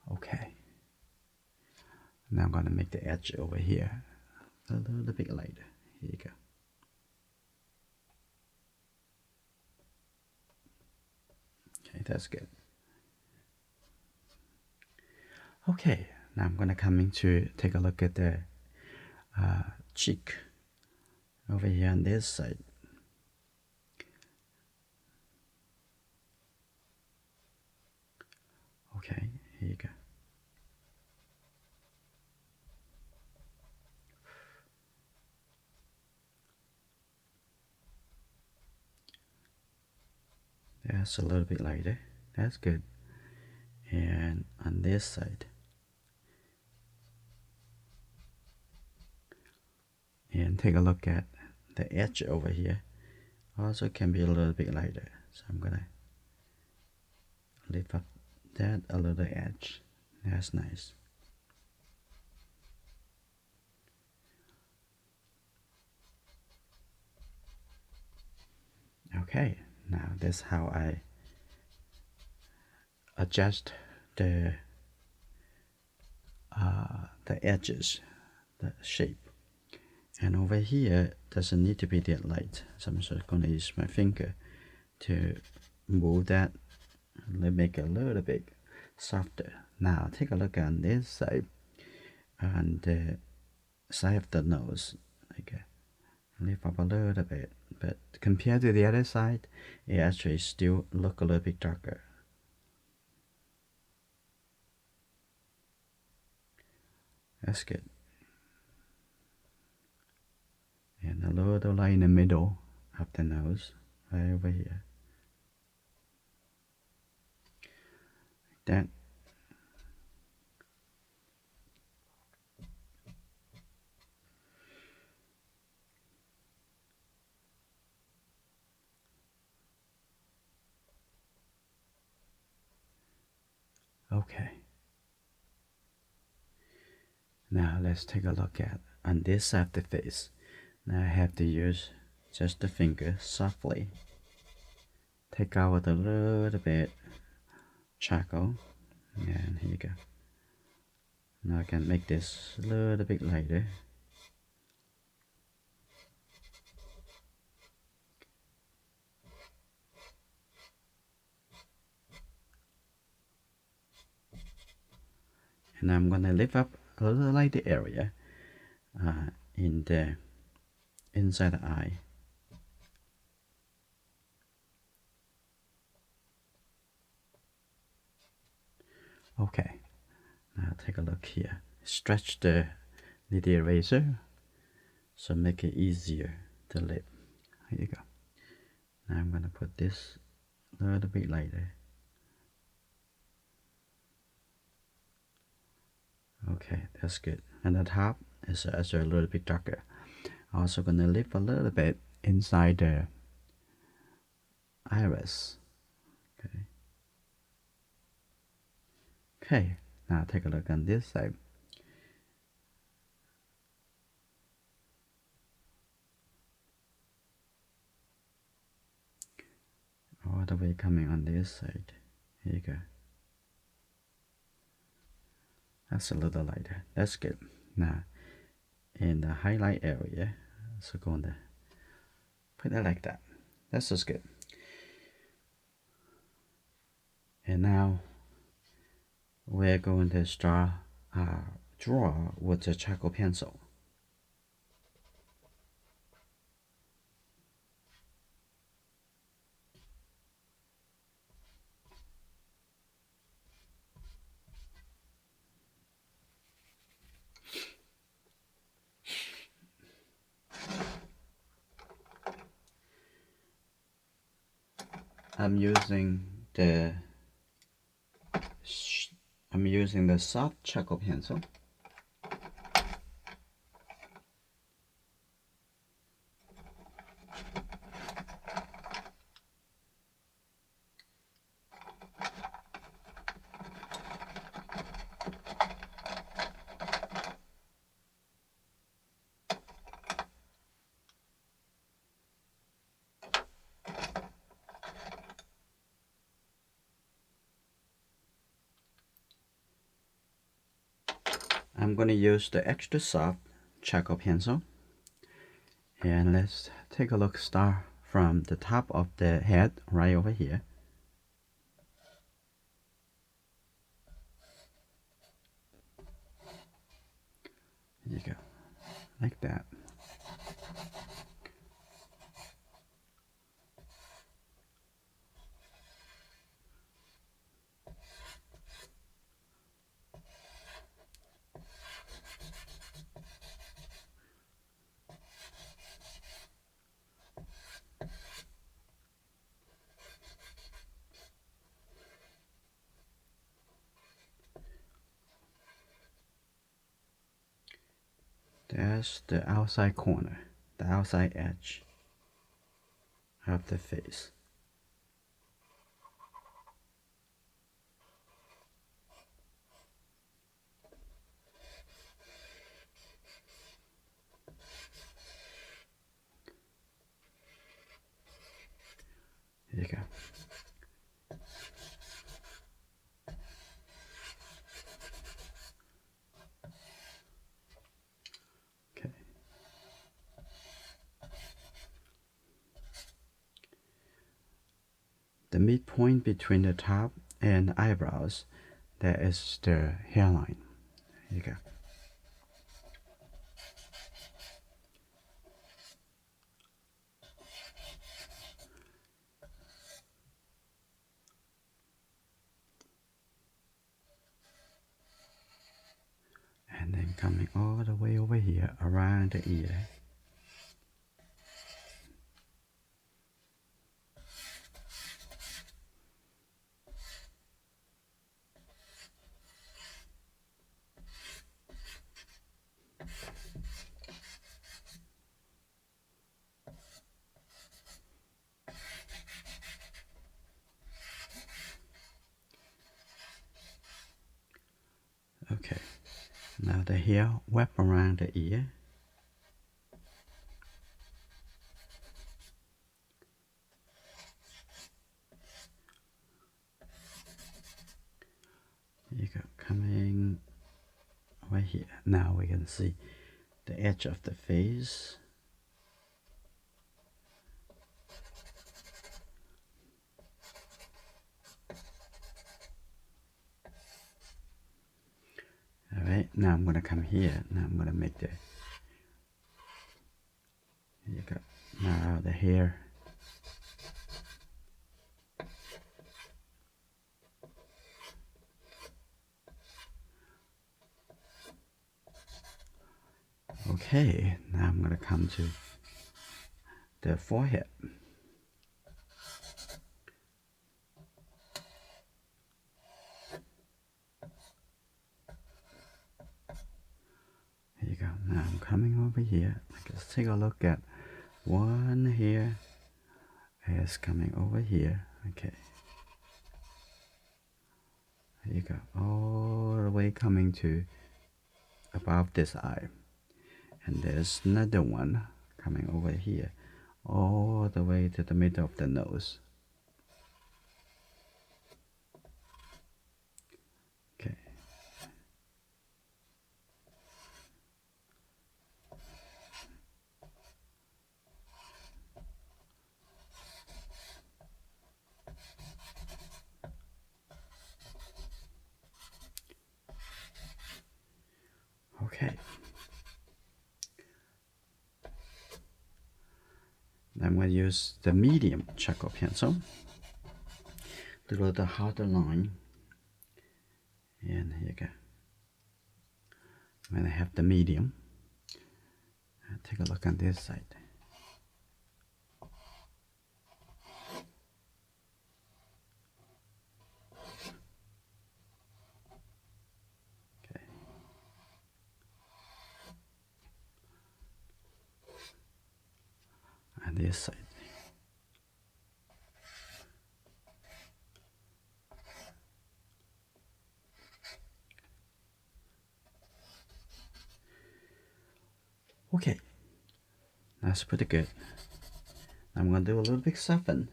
Okay. Now I'm going to make the edge over here a little bit lighter. Here you go. Okay, that's good. Okay, now I'm going to come in to take a look at the cheek over here on this side. Okay, here you go. That's a little bit lighter. That's good. And on this side. And take a look at the edge over here. Also can be a little bit lighter. So I'm gonna lift up that a little edge. That's nice. Okay, now that's how I adjust the edges, the shape. And over here doesn't need to be that light, so I'm just going to use my finger to move that and make it a little bit softer. Now take a look on this side, on the side of the nose. Okay, lift up a little bit, but compared to the other side, it actually still look a little bit darker. That's good. And a little line in the middle of the nose, right over here. Like that. Okay. Now let's take a look at on this side of the face. Now I have to use just the finger softly. Take out a little bit charcoal. And here you go. Now I can make this a little bit lighter. And I'm gonna lift up a little lighter area in the inside the eye. Okay, now take a look here. Stretch the eraser so make it easier to lift. Here you go. Now I'm gonna put this a little bit lighter. Okay, that's good. And the top is also a little bit darker. Also gonna lift a little bit inside the iris. Okay. Okay, now take a look on this side. All the way coming on this side. Here you go. That's a little lighter. That's good. Now, in the highlight area, so going to put it like that. That's just good. And now we're going to start draw with the charcoal pencil. I'm using the soft charcoal pencil. I'm going to use the extra soft charcoal pencil. And let's take a look, start from the top of the head right over here. There you go, like that. That's the outside corner, the outside edge of the face. There you go. Okay. The midpoint between the top and the eyebrows, that is the hairline. There you go. And then coming all the way over here around the ear. Okay. Now the hair wrap around the ear. Here you go, coming right here. Now we can see the edge of the face. Alright, now I'm gonna come here. Now I'm gonna make the, here you go. Now the hair. Okay, now I'm gonna come to the forehead. Here you go. Now I'm coming over here. Let's take a look at one hair is coming over here. Okay. Here you go. All the way coming to above this eye. And there's another one coming over here. All the way to the middle of the nose. Okay. Okay. I'm going to use the medium charcoal pencil to draw the harder line. And here you go. When I have the medium, take a look on this side. Okay. On this side. Okay, that's pretty good. I'm going to do a little bit soften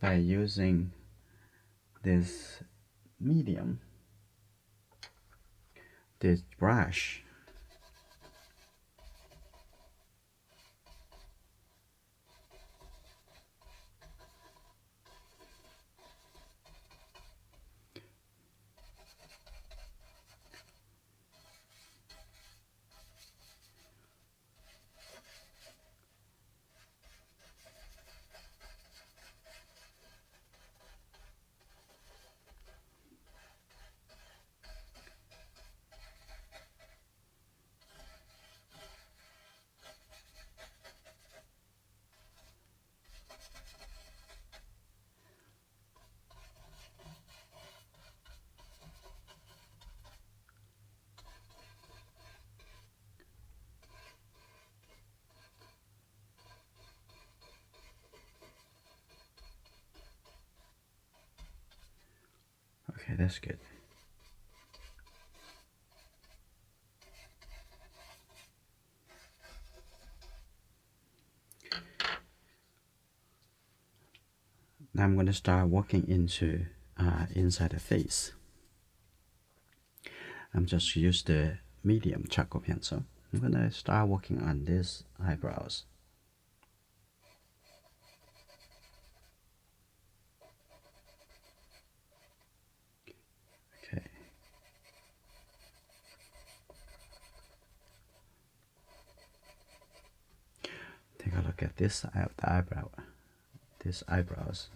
by using this medium, this brush. Okay, that's good. Now I'm going to start working into inside the face. I'm just use the medium charcoal pencil. I'm going to start working on these eyebrows. Okay. Take a look at this side of the eyebrow. These eyebrows.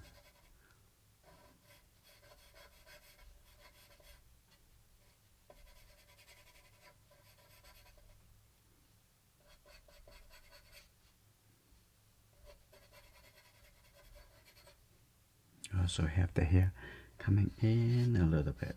Also have the hair coming in a little bit.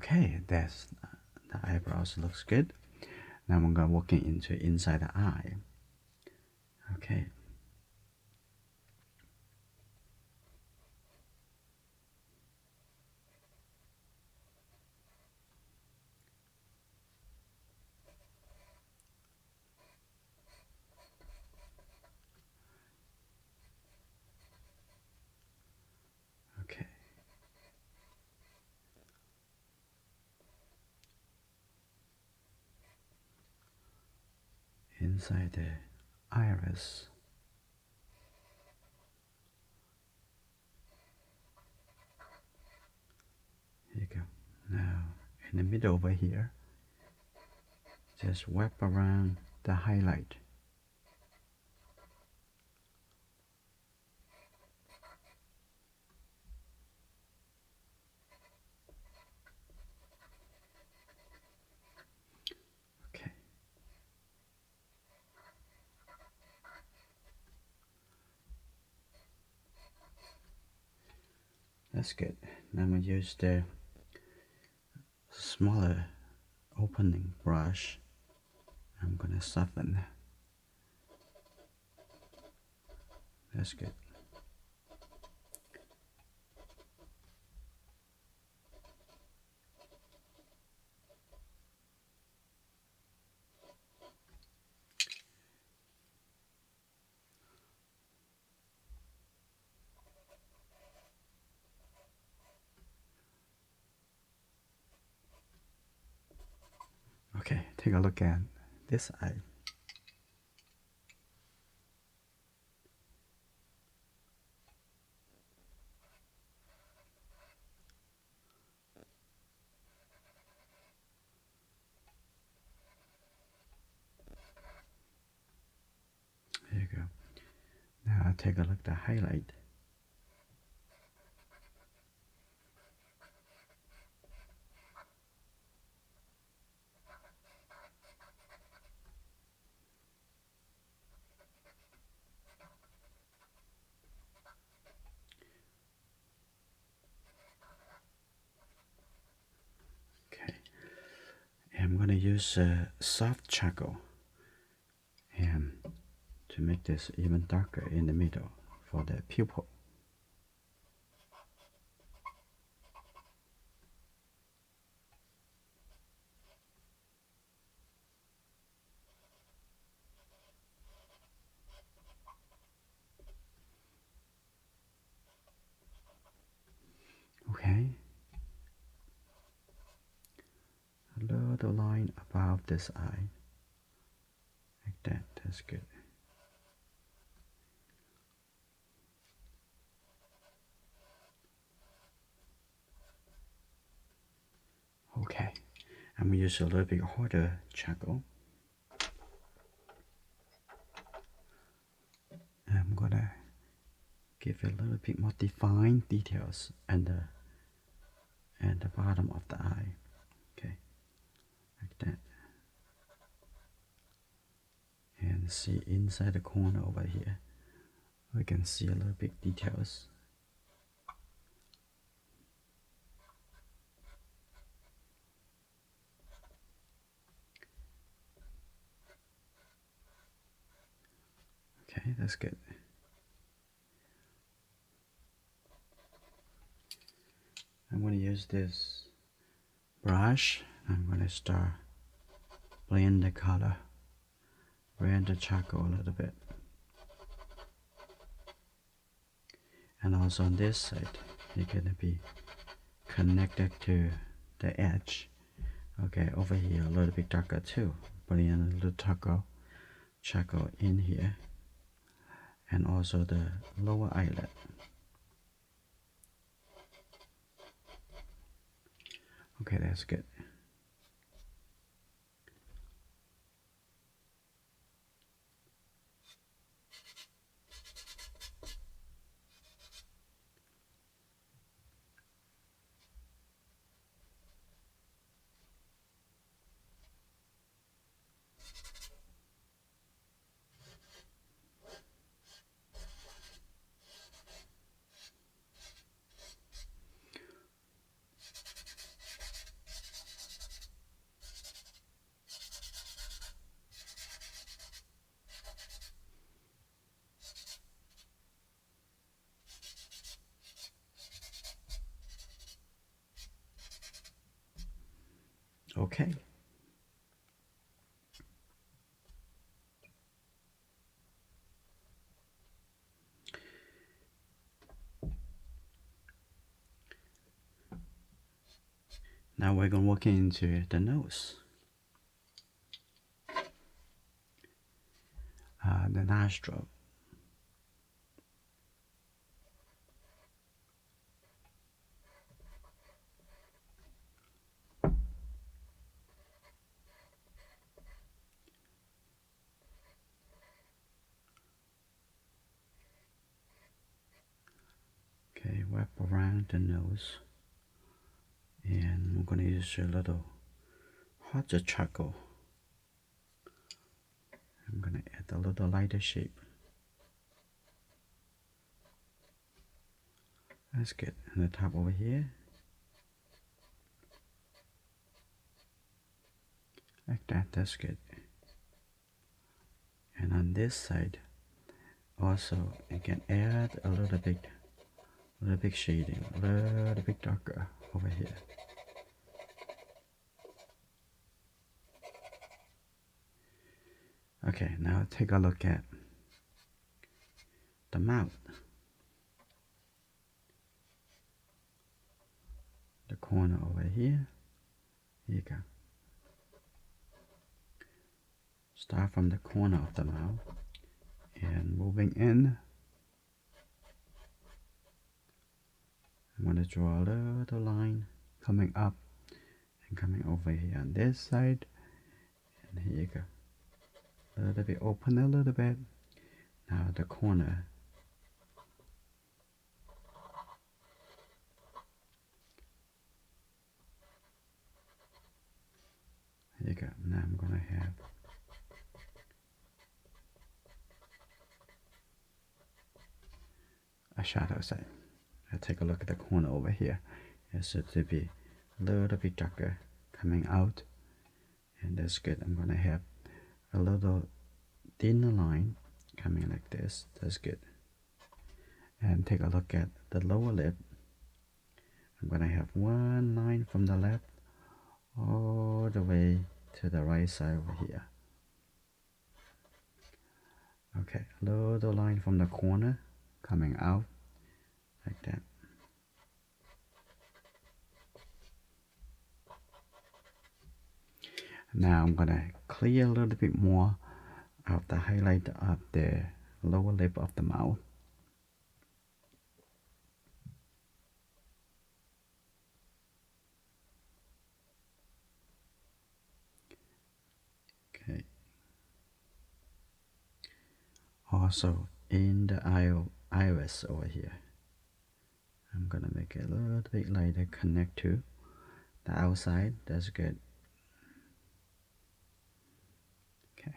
Okay, that's the eyebrows looks good. Now I'm gonna working into inside the eye. Okay. Okay. Inside the iris. Here you go. Now in the middle over here, just wrap around the highlight. Okay. That's good. Now I'm gonna use the smaller opening brush. I'm gonna soften. That's good. Okay, take a look at this eye. There you go. Now I'll take a look at the highlight. Okay. And I'm gonna use soft charcoal and to make this even darker in the middle for the pupil. Okay. A little line above this eye. Like that. That's good. Okay. I'm gonna use a little bit harder charcoal. I'm gonna give it a little bit more defined details and the bottom of the eye. Okay. Like that. And see inside the corner over here. We can see a little bit details. Okay, that's good. I'm going to use this brush. I'm going to start blend the color, blend the charcoal a little bit. And also on this side, it's going to be connected to the edge. Okay, over here a little bit darker too. Blend a little charcoal in here. And also the lower eyelid. Okay, that's good. Okay. Now we're going to work into the nose, the nostril. Okay, wrap around the nose, and we're going to use a little hot charcoal. I'm going to add a little lighter shape. That's good. And the top over here, like that. That's good. And on this side, also you can add a little bit shading, a little bit darker over here. Okay, now take a look at the mouth. The corner over here. Here you go. Start from the corner of the mouth and moving in. I'm going to draw a little line coming up and coming over here on this side. And here you go. A little bit open a little bit. Now the corner. Here you go. Now I'm going to have a shadow side. I'll take a look at the corner over here. It's to be a little bit darker coming out. And that's good. I'm going to have a little thinner line coming like this. That's good. And take a look at the lower lip. I'm going to have one line from the left all the way to the right side over here. Okay, a little line from the corner coming out like that. Now I'm going to clear a little bit more of the highlight of the lower lip of the mouth. Okay. Also in the iris over here, I'm gonna make it a little bit lighter, connect to the outside. That's good. Okay.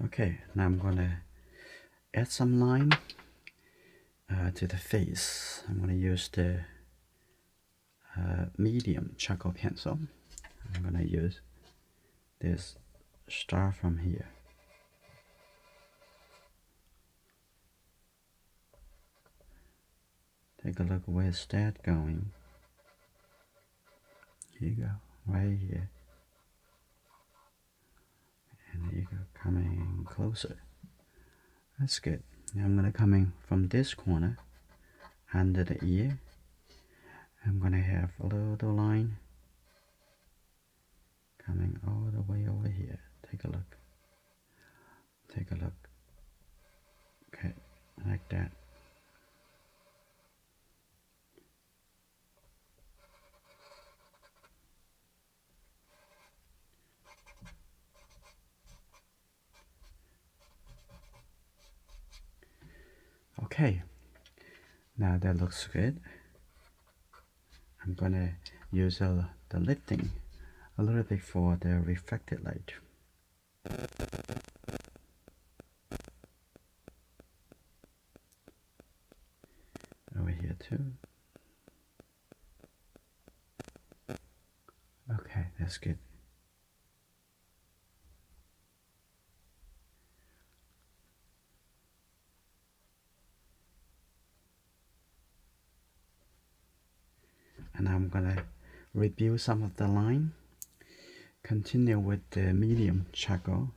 Okay, now I'm gonna add some line to the face. I'm gonna use the medium charcoal pencil. I'm gonna use this star from here. Take a look, where's that going? Here you go, right here. And there you go, coming closer. That's good. Now I'm gonna coming from this corner under the ear. I'm gonna have a little line coming all the way over here. Take a look. Take a look. like that. Okay, now that looks good. I'm gonna use the lifting a little bit for the reflected light. Over here too. Okay, that's good. And I'm gonna rebuild some of the line. Continue with the medium charcoal.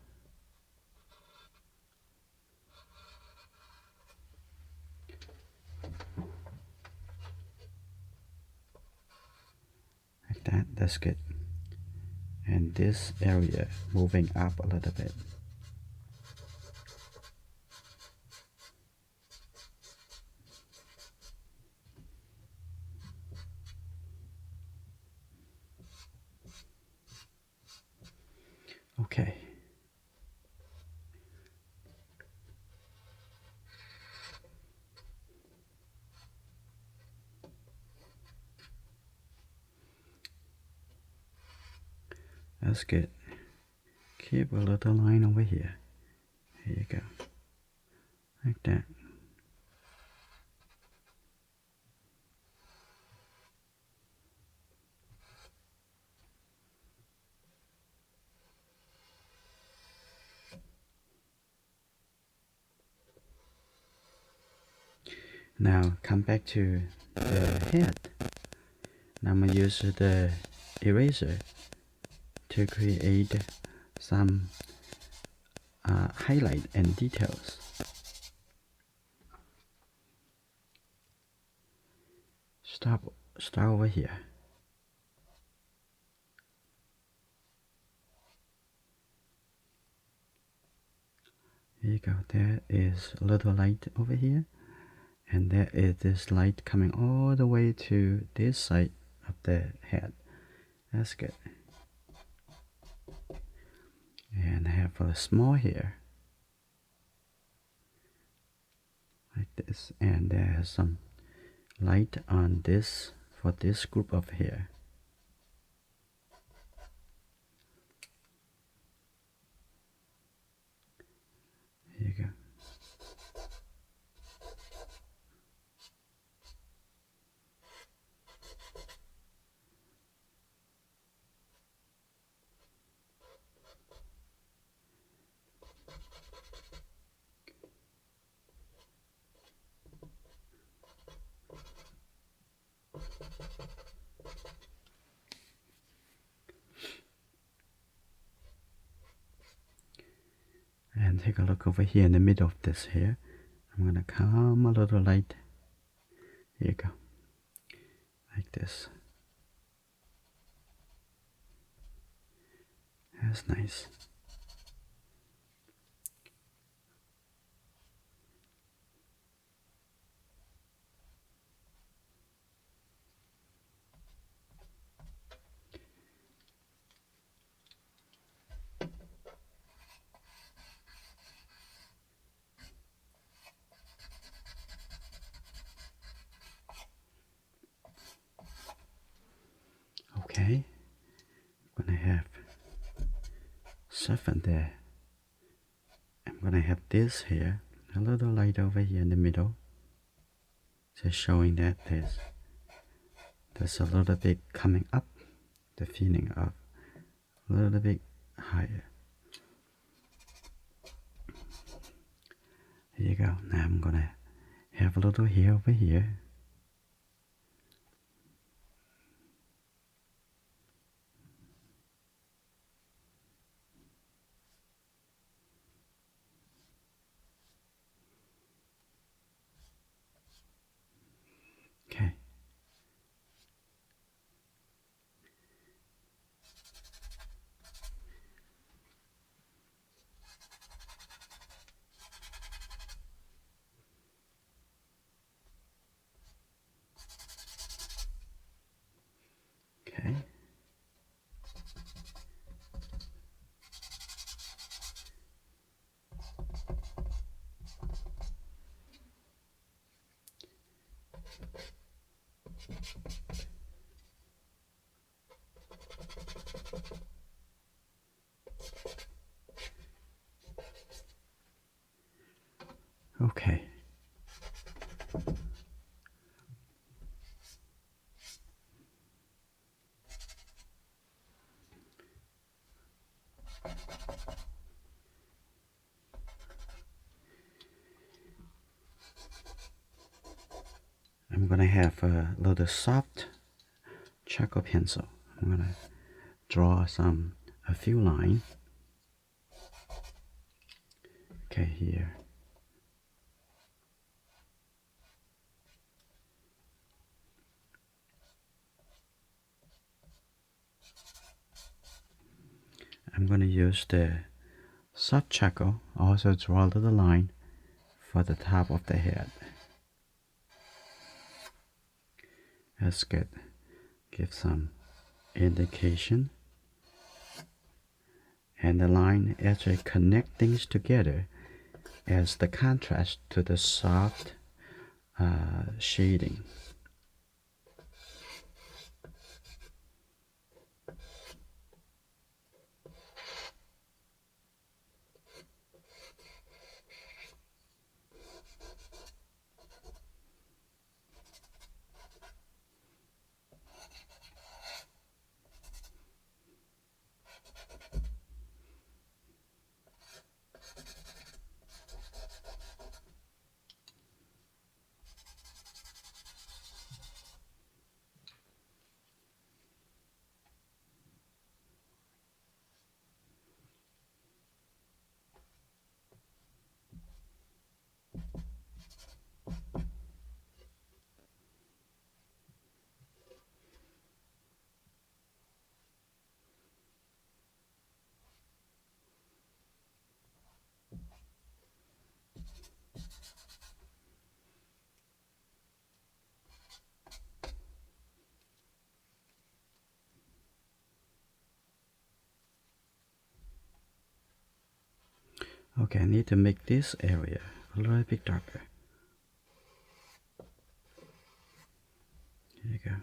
Like that, that's good. And this area moving up a little bit. Okay. That's good. Keep a little line over here. Here you go. Like that. Now come back to the head. Now I'm going to use the eraser to create some highlight and details. Start over here. Here you go. There is a little light over here. And there is this light coming all the way to this side of the head. That's good. And I have a small hair. Like this. And there's some light on this for this group of hair. Here you go. And take a look over here in the middle of this hair. I'm gonna come a little light. Here you go. Like this. That's nice. Okay. I'm gonna have saffron there. I'm gonna have this here, a little light over here in the middle, just showing that there's a little bit coming up, the feeling of a little bit higher. Here you go. Now I'm gonna have a little hair over here. Okay. I'm gonna have a little soft charcoal pencil. I'm gonna draw a few lines. Okay, here. I'm gonna use the soft charcoal. Also draw a little line for the top of the head. That's good. Give some indication. And the line actually connect things together as the contrast to the soft shading. Okay, I need to make this area a little bit darker. There you go.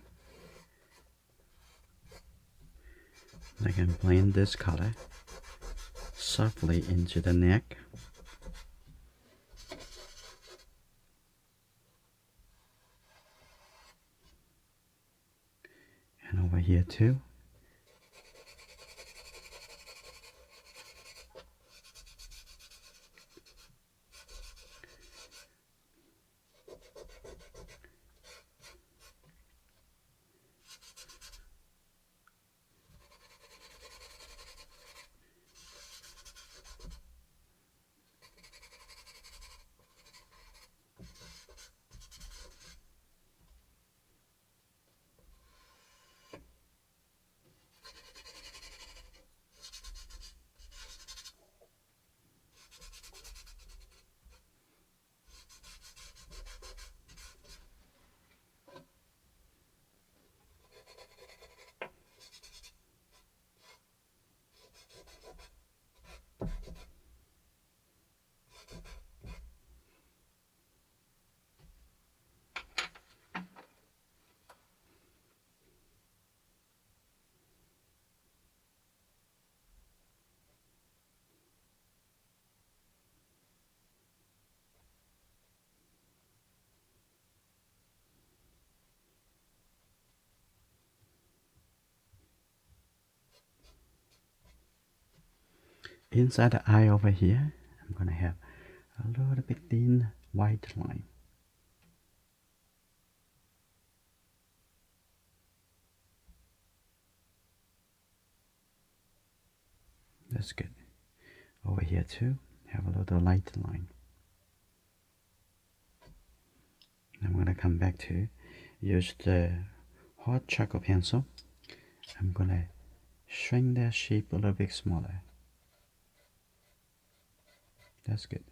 I can blend this color softly into the neck. And over here too. Inside the eye over here, I'm gonna have a little bit thin white line. That's good. Over here too, have a little light line. I'm gonna come back to use the hot charcoal pencil. I'm gonna shrink that shape a little bit smaller. That's good.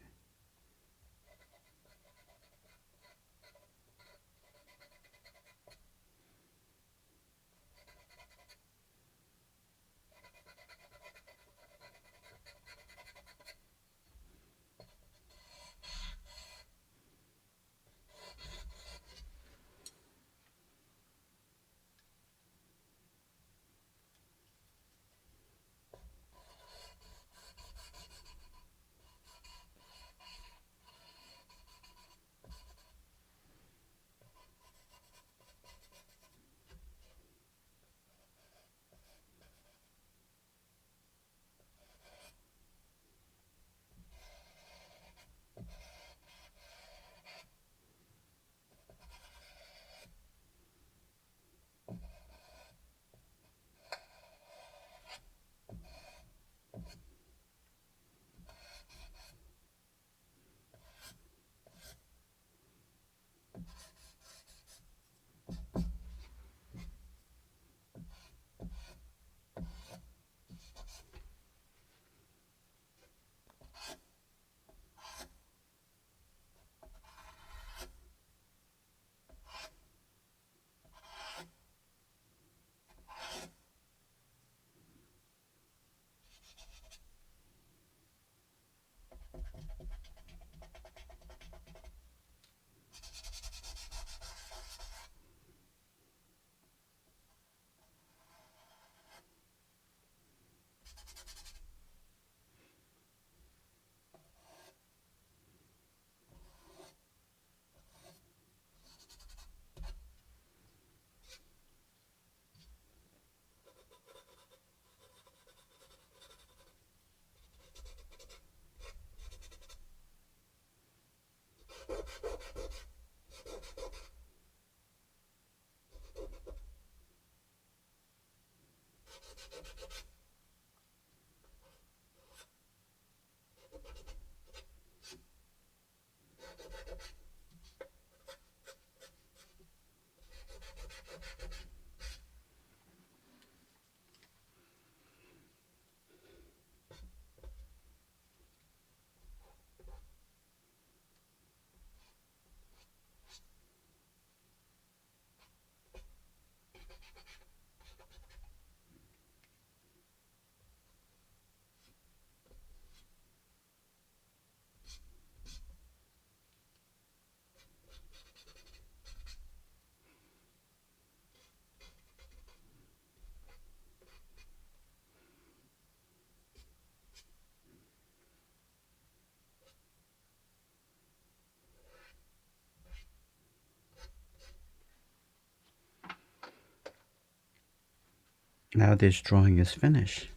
Now this drawing is finished.